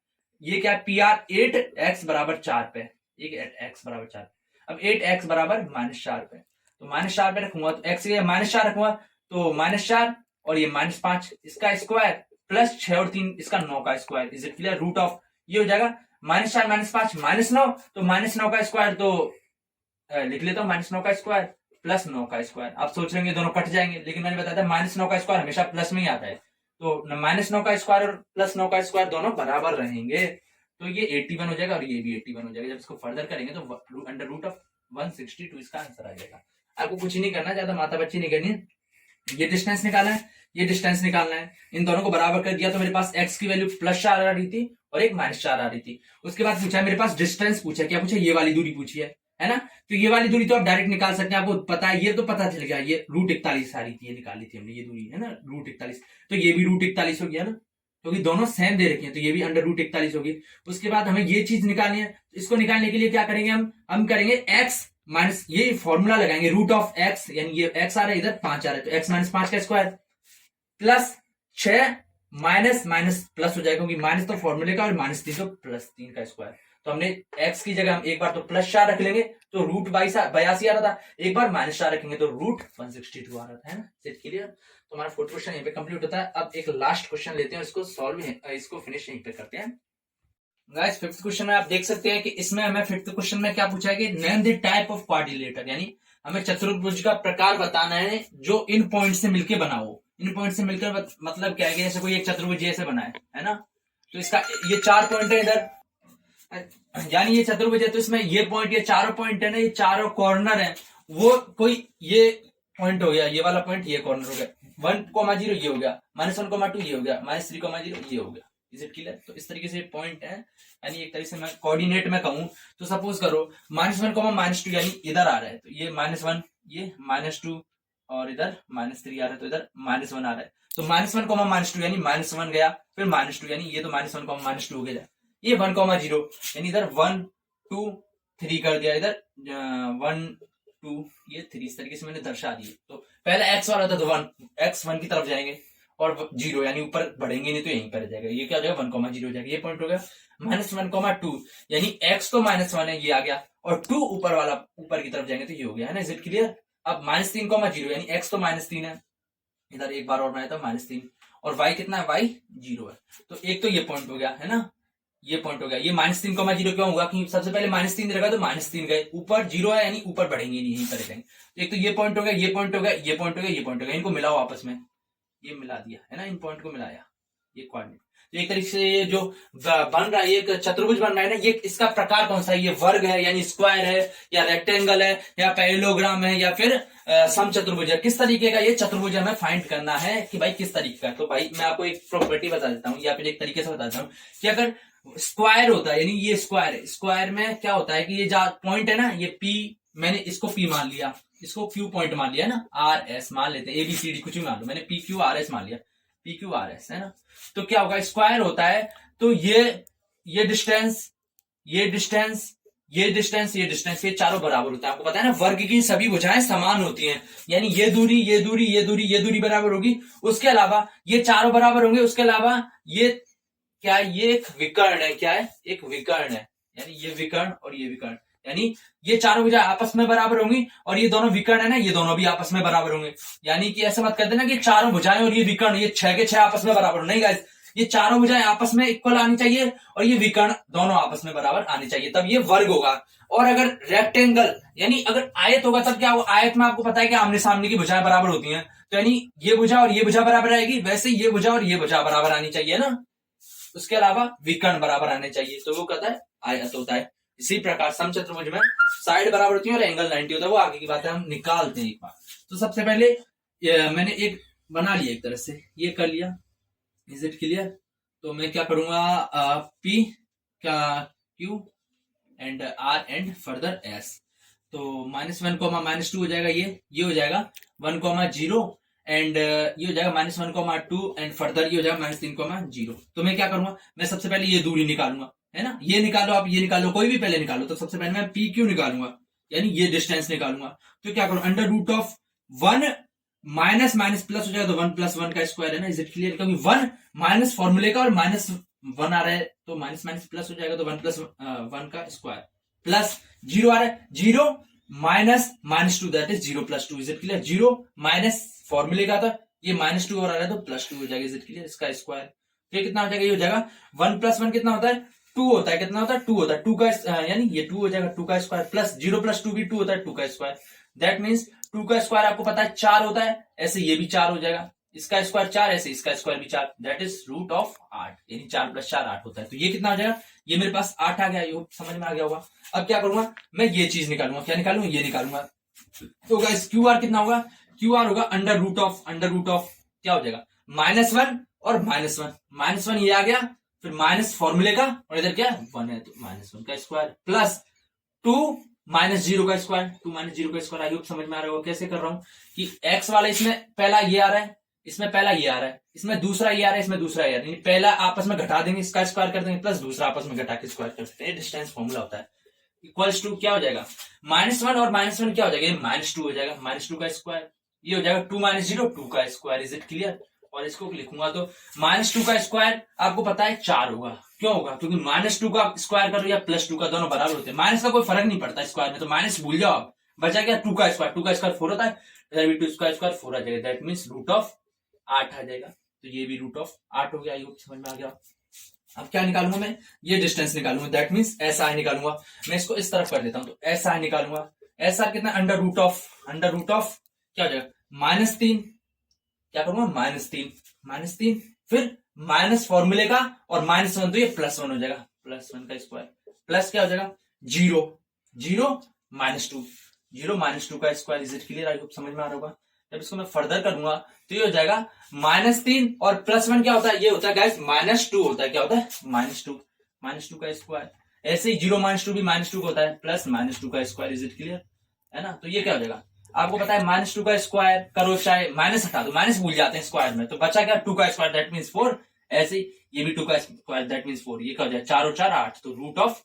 ये क्या? PR 8x = 4 पे, एक x = 4। अब 8x = -4 पे, तो -4 पे रखूंगा तो x के -4 रखूंगा तो -4 और ये -5 इसका स्क्वायर प्लस 6 और 3 इसका 9 का स्क्वायर। Is it clear? ये हो जाएगा -4 -5 -9, तो -9 का स्क्वायर तो लिख लेता हूँ, -9 का स्क्वायर प्लस 9 का स्क्वायर। आप सोच रहे दोनों कट जाएंगे, लेकिन मैंने बताया था -9 का स्क्वायर हमेशा प्लस में ही आता है, तो -9 का स्क्वायर और +9 का स्क्वायर दोनों बराबर रहेंगे, तो ये 81 हो जाएगा और ये भी 81 हो जाएगा। जब इसको फर्दर करेंगे तो √162 इसका आंसर आ जाएगा। आपको कुछ नहीं करना, ज्यादा माथापच्ची नहीं करनी है। ये डिस्टेंस निकालना है, ये डिस्टेंस निकालना है, इन दोनों को बराबर कर दिया तो मेरे पास x की वैल्यू +4 आ रही थी और एक -4 आ रही थी। उसके बाद पूछा मेरे पास डिस्टेंस पूछा, क्या पूछा? ये वाली दूरी पूछी है ना? तो ये वाली दूरी तो आप डायरेक्ट निकाल सकते हैं, आपको पता है, ये तो पता चल गया, ये √41 आ रही थी, ये निकाली थी हमने, ये दूरी है ना √41, तो ये भी √41 हो गया ना, क्योंकि दोनों सेम दे रखी है, तो ये भी √41 होगी। उसके बाद हमें ये चीज निकालनी है, इसको निकालने के लिए क्या करेंगे? हम करेंगे x माइनस, ये फॉर्मूला लगाएंगे √(x), यानी ये x आ रहा है, इधर 5 आ रहा है, तो x - 5 का स्क्वायर प्लस 6 माइनस प्लस हो जाएगा, क्योंकि माइनस तो फॉर्मूले का और -3 तो +3 का स्क्वायर। तो हमने x की जगह हम एक बार तो +4 रख लेंगे तो √82 आ रहा था, एक बार -4 रखेंगे तो √162 आ रहा था, है ना? Set clear? तो हमारा 4th क्वेश्चन यहीं पे कंप्लीट होता है। अब एक लास्ट क्वेश्चन लेते हैं, इसको सॉल्व, इसको फिनिश यहीं पे करते हैं। गाइस 5th क्वेश्चन में आप देख सकते हैं कि इसमें हमें 5th क्वेश्चन में क्या पूछा है कि name the type of quadrilateral, यानी हमें चतुर्भुज का प्रकार बताना है जो इन पॉइंट से मिलकर बना हो। इन पॉइंट से मिलकर मतलब क्या है कि जैसे कोई एक चतुर्भुज ऐसे बना है ना? तो इसका ये 4 पॉइंट है इधर, यानी ये चतुर्भुज है, तो इसमें ये पॉइंट, ये चारों पॉइंट है ना, ये चारों कॉर्नर है, वो कोई ये पॉइंट हो गया, ये वाला पॉइंट, ये कॉर्नर हो गया, 1,0 ये हो गया, -1,2 ये हो गया, -3,0 ये हो गया। Is it clear? तो इस तरीके से पॉइंट है, यानी एक तरीके से मैं कोऑर्डिनेट में कहूं तो सपोज करो -1, -2 यानी इधर आ रहा है, तो ये -1, ये -2 और इधर -3 आ रहा है, तो इधर -1 आ रहा है, तो -1, -2 यानी -1 गया, फिर -2 यानी ये तो -1, -2 हो गया, ये 1,0 यानी इधर 1 2 3 कर दिया, इधर 1 2 ये 3, इस तरीके से मैंने दर्शा दिए। तो पहले x वाला था तो 1 की तरफ जाएंगे और 0 यानी ऊपर बढ़ेंगे नहीं तो यहीं पर जाएगा, ये क्या हो जाएगा 1,0 हो जाएगा, ये पॉइंट हो गया। -1,2 यानी x तो -1 है, ये आ गया, और 2 ऊपर की तरफ जाएंगे तो ये हो गया, है ना। Is it clear? अब -3,0 यानी x तो -3 है, इधर एक बार और बनाया था -3, और y कितना है, y 0 है। तो एक तो ये पॉइंट हो गया, है ना, ये पॉइंट हो गया। ये -3,0 क्यों होगा? क्योंकि सबसे पहले -3 रहेगा तो -3 गए, ऊपर 0 है यानी ऊपर बढ़ेंगे नहीं, यहीं पर रहेंगे। तो एक तो ये पॉइंट हो गया, ये पॉइंट हो गया, ये पॉइंट हो गया, ये पॉइंट हो गया, इनको मिलाओ आपस में, ये मिला दिया, है ना, इन पॉइंट को मिलाया, ये कोऑर्डिनेट। तो एक तरीके से ये जो बन रहा है, एक चतुर्भुज बन रहा है ना, ये इसका प्रकार कौन सा है? ये वर्ग है यानी स्क्वायर है, या रेक्टेंगल है, या पैरेललोग्राम है, या फिर समचतुर्भुज है? किस तरीके का ये चतुर्भुज हमें फाइंड करना है कि भाई किस तरीके का। तो भाई मैं आपको एक प्रॉपर्टी बता देता हूँ, या फिर एक तरीके से बता देता हूँ कि अगर स्क्वायर होता है, यानी ये स्क्वायर है, स्क्वायर में क्या होता है कि ये पॉइंट है ना, ये पी, मैंने इसको पी मान लिया, इसको क्यू पॉइंट मान लिया ना, आर एस मान लेते हैं, ABCD कुछ भी मान लो, मैंने पी क्यू आर एस मान लिया, पी क्यू आर एस, है ना। तो क्या होगा, स्क्वायर होता है तो ये डिस्टेंस, ये डिस्टेंस, ये डिस्टेंस, ये डिस्टेंस, ये चारों बराबर होता है। आपको पता है ना, वर्ग की सभी भुजाएं समान होती हैं, यानी ये दूरी, ये दूरी, ये दूरी, ये दूरी बराबर होगी, उसके अलावा ये चारों बराबर होंगे, उसके अलावा ये क्या है, ये एक विकर्ण है, क्या है, एक विकर्ण है, यानी ये विकर्ण और ये विकर्ण, यानी ये चारों भुजाएं आपस में बराबर होंगी, और ये दोनों विकर्ण है ना, ये दोनों भी आपस में बराबर होंगे। यानी कि ऐसा मत कर देना कि चारों भुजाएं और ये विकर्ण, ये 6 के 6 आपस में बराबर हो, नहीं गाइस, ये चारों भुजाएं आपस में इक्वल आनी चाहिए, और ये विकर्ण दोनों आपस में बराबर आनी चाहिए, तब ये वर्ग होगा। और अगर रेक्टेंगल यानी अगर आयत होगा तब क्या होगा? आयत में आपको पता है कि आमने सामने की भुजाएं बराबर होती हैं, तो यानी ये भुजा और ये भुजा बराबर आएगी, वैसे ये भुजा और ये भुजा बराबर आनी चाहिए ना, उसके अलावा विकर्ण बराबर आने चाहिए, तो वो कहता है आयत होता है। इसी प्रकार समचतुर्भुज में साइड बराबर होती है और एंगल 90 होता है, वो आगे की बात है, हम निकालते हैं एक बार। तो सबसे पहले मैंने एक बना लिया, एक तरह से ये कर लिया, इज इट क्लियर? तो मैं क्या करूंगा, P का Q and R and further S, तो -1, -2 हो जाएगा, ये हो जाएगा 1,0 एंड ये हो जाएगा -1,2 एंड फर्दर ये हो जाएगा -3,0। तो मैं क्या करूंगा, मैं सबसे पहले ये दूरी निकालूंगा, है ना, ये निकालो, आप ये निकालो, कोई भी पहले निकालो। तो सबसे पहले मैं PQ निकालूंगा, यानी ये डिस्टेंस निकालूंगा। तो क्या करूं, √1 माइनस माइनस प्लस हो जाएगा, तो 1 + 1 का स्क्वायर, है ना, इज इट क्लियर? क्योंकि 1 माइनस फॉर्मूले का और -1 आ रहा है, तो माइनस माइनस प्लस हो जाएगा, तो 1 + 1 का स्क्वायर, प्लस 0 आ रहा है, 0 -2 that is 0 + 2, is it clear? 0 minus फॉर्मूले का था, ये -2 और आ रहा है, तो +2 हो जाएगा, इज इट क्लियर? इसका स्क्वायर, फिर कितना हो जाएगा, ये हो जाएगा 1 + 1 कितना होता है, 2 होता है, कितना होता है, 2 होता है, 2 का यानी ये 2 हो जाएगा, 2 का स्क्वायर, प्लस 0 + 2 भी 2 होता है, 2 का स्क्वायर, दैट मीन्स 2 का स्क्वायर आपको पता है 4 होता है, ऐसे ये भी 4 हो जाएगा, इसका स्क्वायर 4, ऐसे इसका स्क्वायर भी 4, दैट इज √8, यानी 4 + 4 8 होता है। तो ये कितना हो जाएगा, ये मेरे पास 8 आ गया, ये समझ में आ गया होगा। अब क्या करूंगा, मैं ये चीज निकालूंगा, क्या निकालूंगा, ये निकालूंगा। तो गाइस QR कितना होगा, QR होगा अंडर रूट ऑफ क्या हो जाएगा, -1 और -1 ये आ गया, फिर माइनस फॉर्मूले का, और इधर क्या 1 है, तो -1 का स्क्वायर, प्लस 2 -0 का स्क्वायर, 2 -0 का स्क्वायर। आई होप समझ में आ रहा होगा कैसे कर रहा हूं कि x वाला इसमें पहला ये आ रहा है, इसमें पहला ये आ रहा है, इसमें दूसरा ये आ रहा है, इसमें दूसरा ये आ रहा है, पहला आपस में घटा देंगे, इसका स्क्वायर कर देंगे, प्लस दूसरा आपस में घटा के स्क्वायर कर सकते हैं, डिस्टेंस फॉर्मूला होता है। इक्वल्स टू क्या हो जाएगा, -1 और -1 क्या हो जाएगा, ये -2 हो जाएगा, -2 का स्क्वायर, ये हो जाएगा 2 - 0 2 का स्क्वायर, इज इट क्लियर? और इसको लिखूंगा तो -2 का स्क्वायर आपको पता है 4 होगा, क्यों होगा, क्योंकि -2 का स्क्वायर करो या +2 का, दोनों बराबर होते हैं, माइनस का कोई फर्क नहीं पड़ता स्क्वायर में, तो माइनस भूल जाओ आप, बचा क्या 2 का स्क्वायर, 2 का स्क्वायर 4 होता है, इधर भी 2 का स्क्वायर 4 आ जाएगा, दैट मीन्स √8 आ जाएगा, तो ये भी √8 हो गया। आई होप समझ में आ गया। अब क्या निकालूंगा मैं, ये डिस्टेंस निकालूंगा, दैट मीन्स SI निकालूंगा, मैं इसको इस तरफ कर देता हूं, तो SI निकालूंगा, SI कितना, अंडर रूट ऑफ क्या हो जाएगा, -3, क्या करूंगा, -3, फिर माइनस फॉर्मूले का और -1, तो ये +1 हो जाएगा, +1 का स्क्वायर, प्लस क्या हो जाएगा 0 -2 का square, is it clear? I hope समझ में आ रहा होगा। जब इसको मैं फर्दर करूंगा तो ये हो जाएगा -3 और +1 क्या होता है, ये होता है गाइस -2 होता है, क्या होता है, -2 का स्क्वायर, ऐसे ही 0 -2 भी -2 का होता है, प्लस -2 का स्क्वायर, इज इट क्लियर? है ना, तो ये क्या हो जाएगा, आपको पता है -2 का स्क्वायर करो, चाहे माइनस हटा दो, माइनस भूल जाते हैं स्क्वायर में, तो बचा क्या 2 का स्क्वायर, दैट मीन्स 4, ऐसे ही ये भी 2 का स्क्वायर, दैट मीन्स 4, ये क्या हो जाएगा 4 और 4 8, तो √8,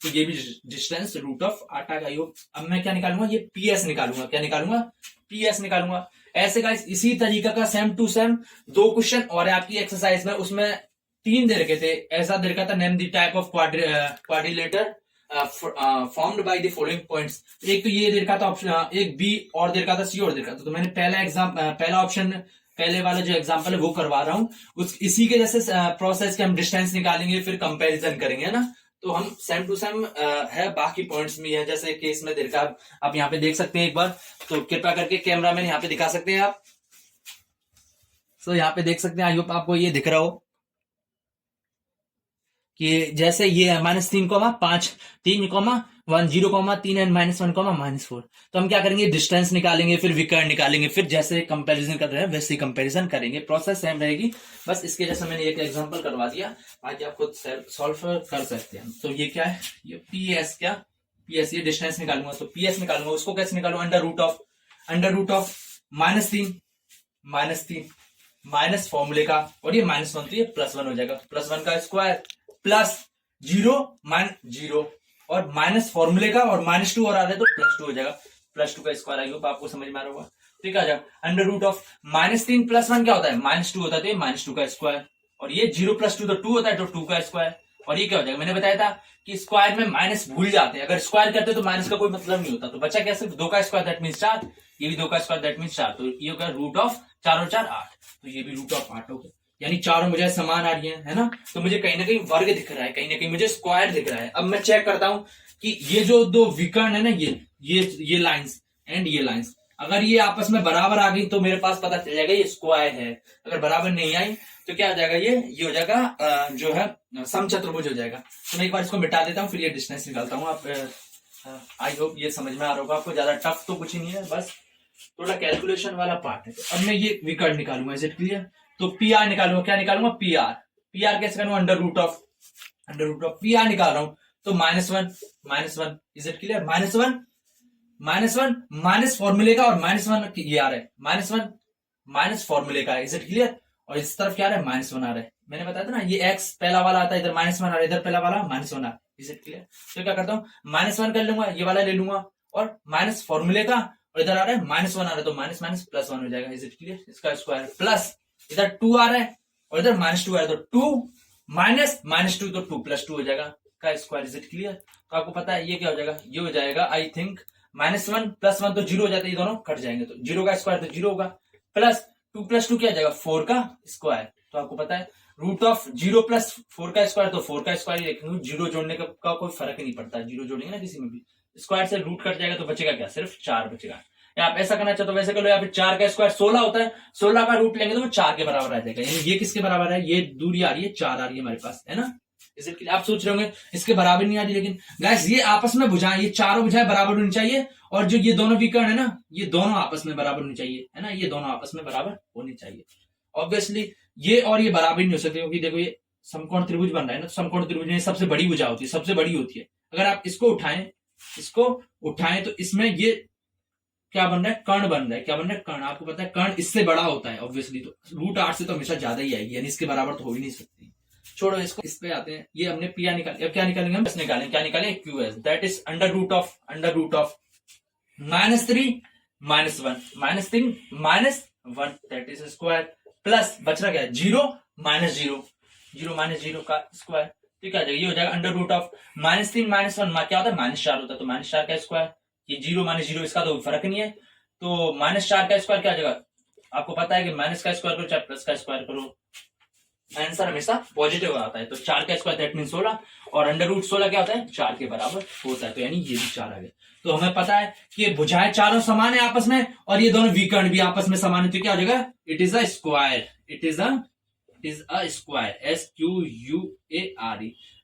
तो ये भी डिस्टेंस √8 आ गई हो। अब मैं क्या निकालूंगा, ये PS निकालूंगा, क्या निकालूंगा, PS निकालूंगा। ऐसे गाइस इसी तरीका का सेम टू सेम 2 क्वेश्चन और है आपकी एक्सरसाइज में, उसमें तीन दे रखे थे, ऐसा दे रखा था name the type of quadrilateral formed by the following points. एक तो ये दे रखा था ऑप्शन, एक बी और दे रखा था, सी और दे रखा था। तो मैंने पहला ऑप्शन, पहले वाला जो एग्जांपल है वो करवा रहा हूँ। इसी के जैसे प्रोसेस के हम डिस्टेंस निकालेंगे, फिर कंपैरिजन करेंगे, है ना। तो हम सेम टू सेम है, बाकी पॉइंट्स भी है जैसे केस में दे रखा, आप यहाँ पे देख सकते हैं एक बार। तो कृपया करके कैमरा मैन यहाँ पे दिखा सकते हैं आप। तो यहाँ पे देख सकते हैं, आई होप आपको ये दिख रहा हो कि जैसे ये है -3,5, 3,1, 0,3 एंड -1, -4। तो हम क्या करेंगे, डिस्टेंस निकालेंगे, फिर विकर्ण निकालेंगे, फिर जैसे कंपैरिजन कर रहे हैं वैसे कंपैरिजन करेंगे। प्रोसेस सेम रहेगी, बस इसके जैसे मैंने एक एग्जांपल करवा दिया, बाकी आप खुद सॉल्व कर सकते हैं। तो ये क्या है, ये पीएस, क्या पीएस, ये डिस्टेंस निकालूंगा। तो पीएस निकालूंगा, उसको कैसे निकालूंगा, अंडर रूट ऑफ -3 माइनस फॉर्मूले का, और ये -1, तो ये +1 हो जाएगा, +1 का स्क्वायर प्लस 0 और माइनस फॉर्मूले का, और -2 और आ रहा है तो +2 हो जाएगा, +2 का स्क्वायर आएगा। आपको समझ में आ रहा होगा, ठीक है। अंडर रूट ऑफ -3 +1 क्या होता है, -2 होता है, तो ये -2 का स्क्वायर, और ये 0 + 2 तो 2 होता है, तो 2 का स्क्वायर। और ये क्या हो जाएगा, मैंने बताया था कि स्क्वायर में माइनस भूल जाते हैं, अगर स्क्वायर करते तो माइनस का कोई मतलब नहीं होता। तो बचा क्या, सिर्फ 2 का स्क्वायर, दैट मीन्स 4, ये भी 2 का स्क्वायर, दैट मीन्स 4। तो ये होगा रूट ऑफ 4 और 4 8, तो ये भी रूट ऑफ 8 हो गया, यानी चारों मुझे समान आ रही है ना। तो मुझे कहीं ना कहीं वर्ग दिख रहा है, कहीं ना कहीं मुझे स्क्वायर दिख रहा है। अब मैं चेक करता हूं कि ये जो दो विकर्ण है ना, ये लाइंस एंड ये लाइंस, अगर ये आपस में बराबर आ गई तो मेरे पास पता चल जाएगा ये स्क्वायर है। अगर बराबर नहीं आई तो क्या आ जाएगा, ये हो जाएगा जो है समचतुर्भुज हो जाएगा। तो मैं एक बार इसको मिटा देता हूँ, फिर ये डिस्टेंस निकालता हूँ। आप आई होप ये समझ में आ रहा होगा आपको, ज्यादा टफ तो कुछ ही नहीं है, बस थोड़ा कैलकुलेशन वाला पार्ट है। तो अब मैं ये विकर्ण निकालूंगा, इज इट क्लियर। तो पी आर निकालूंगा, क्या निकालूंगा, पी आर कैसे करूंगा, under root of P R निकाल रहा हूं, तो -1, इज इट क्लियर, -1 माइनस फॉर्मूले का, और -1 ये आ रहा है, -1 माइनस फॉर्मूले का, इज इट क्लियर। और इस तरफ क्या आ रहा है, -1 आ रहा है। मैंने बताया था ना, ये x पहला वाला आता है, इधर -1 आ रहा है, इधर पहला वाला -1 आ रहा है, इज इट क्लियर। तो क्या करता हूँ, -1 कर लूंगा, ये वाला ले लूंगा, और माइनस फॉर्मूले का, और इधर आ रहा है -1 आ रहा है, तो माइनस माइनस +1 हो जाएगा, इज इट क्लियर। इसका स्क्वायर प्लस इधर 2 आ रहा है, और इधर -2 आ रहा है, तो 2 माइनस -2 तो 2 + 2 हो जाएगा का स्क्वायर, इज इट क्लियर। तो आपको पता है ये क्या हो जाएगा, ये हो जाएगा आई थिंक -1 +1 तो 0 हो जाता है, ये दोनों कट जाएंगे, तो 0 का स्क्वायर तो 0 होगा, प्लस 2 + 2 क्या हो जाएगा, 4 का स्क्वायर। तो आपको पता है रूट ऑफ 0 + 4 का स्क्वायर, तो 4 का स्क्वायर ही रखेंगे, 0 जोड़ने का कोई फर्क नहीं पड़ता, 0 जोड़ेंगे ना किसी में भी, स्क्वायर से रूट कट जाएगा, तो बचेगा क्या, सिर्फ 4 बचेगा। या आप ऐसा करना चाहते हो वैसे कर लो, या फिर 4 का स्क्वायर 16 होता है, 16 का रूट लेंगे तो वो 4 के बराबर आ जाएगा, यानी ये किसके बराबर है, ये दूरी आ रही है 4 आ रही है हमारे पास, है ना। इसलिए आप सोच रहे होंगे इसके बराबर नहीं आ रही, लेकिन गाइस ये आपस में भुजाएं, ये चारों भुजाएं बराबर होनी चाहिए, और जो ये दोनों विकर्ण है ना, ये दोनों आपस में बराबर होनी चाहिए, है ना, ये दोनों आपस में बराबर होनी चाहिए। ऑब्वियसली ये और ये बराबर नहीं हो सकते, क्योंकि देखो ये समकोण त्रिभुज बन रहा है ना, तो समकोण त्रिभुज में सबसे बड़ी भुजा होती है, सबसे बड़ी होती है। अगर आप इसको उठाएं तो इसमें ये क्या बन रहा है, कर्ण बन रहा है, क्या बन रहा है, कर्ण। आपको पता है कर्ण इससे बड़ा होता है ऑब्वियसली, तो √8 से तो हमेशा ज्यादा ही आएगी, यानी इसके बराबर तो हो ही नहीं सकती। छोड़ो इसको, इस पे आते हैं। ये हमने पी आर निकाल, अब क्या निकालेंगे हम, निकालें क्या निकालें, QS, that is under root of -3 -1 -1 that is square, plus बच रहा क्या है 0 -0 का स्क्वायर, ठीक है। ये हो जाएगा अंडर रूट ऑफ -3 -1 क्या होता है, -4 होता है, तो -4 का स्क्वायर, ये 0 -0 इसका तो फर्क नहीं है, तो -4 का स्क्वायर क्या हो जाएगा, आपको पता है कि माइनस का स्क्वायर करो चाहे प्लस का स्क्वायर करो, आंसर हमेशा पॉजिटिव आता है। तो 4 का स्क्वायर दैट मीन 16, और अंडर रूट 16 क्या होता है, 4 के बराबर होता है, तो यानी ये भी 4 आ गया। तो हमें पता है कि भुजाएं चारों समान है आपस में, और ये दोनों विकर्ण भी आपस में समान है, तो क्या हो जाएगा, it is a square, SQUARE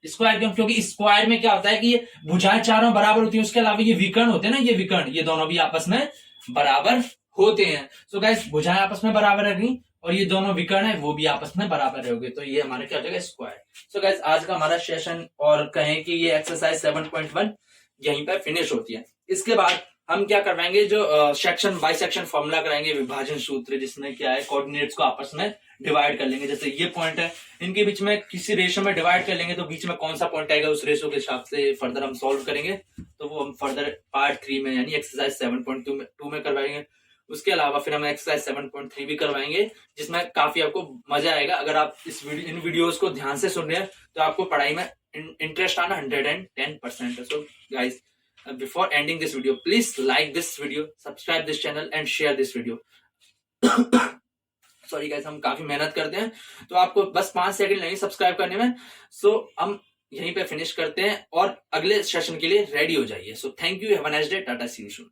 square. क्यों, क्योंकि स्क्वायर में क्या होता है कि ये भुजाएं चारों बराबर होती है, उसके अलावा ये विकर्ण होते हैं ना, ये विकर्ण, ये दोनों भी आपस में बराबर होते हैं। सो गाइस भुजाएं आपस में बराबर रहेंगी, और ये दोनों विकर्ण है वो भी आपस में बराबर रहोगे, तो ये हमारा क्या हो जाएगा, स्क्वायर। सो गाइस आज का हमारा सेशन, और कहें कि ये एक्सरसाइज 7.1 यहीं पर फिनिश होती है। इसके बाद हम क्या करवाएंगे, जो सेक्शन बाई सेक्शन फॉर्मूला कराएंगे, विभाजन सूत्र, जिसमें क्या है कोऑर्डिनेट्स को आपस में डिवाइड कर लेंगे। जैसे ये पॉइंट है, इनके बीच में किसी रेशो में डिवाइड कर लेंगे, तो बीच में कौन सा पॉइंट आएगा उस रेशो के हिसाब से फर्दर हम सॉल्व करेंगे। तो वो हम फर्दर पार्ट 3 में यानी एक्सरसाइज 7.2 में करवाएंगे। उसके अलावा फिर हम एक्सरसाइज 7.3 भी करवाएंगे, जिसमें काफी आपको मजा आएगा। अगर आप इन वीडियोस को ध्यान से सुन रहे हैं तो आपको पढ़ाई में इंटरेस्ट आना 110% है। So guys, before ending this video, please like this video, subscribe this channel and share this video. Sorry guys, हम काफी मेहनत करते हैं, तो आपको बस 5 सेकंड लगेंगे सब्सक्राइब करने में। सो हम यहीं पे फिनिश करते हैं और अगले सेशन के लिए रेडी हो जाइए। So thank you, have a nice day, tata, see you soon.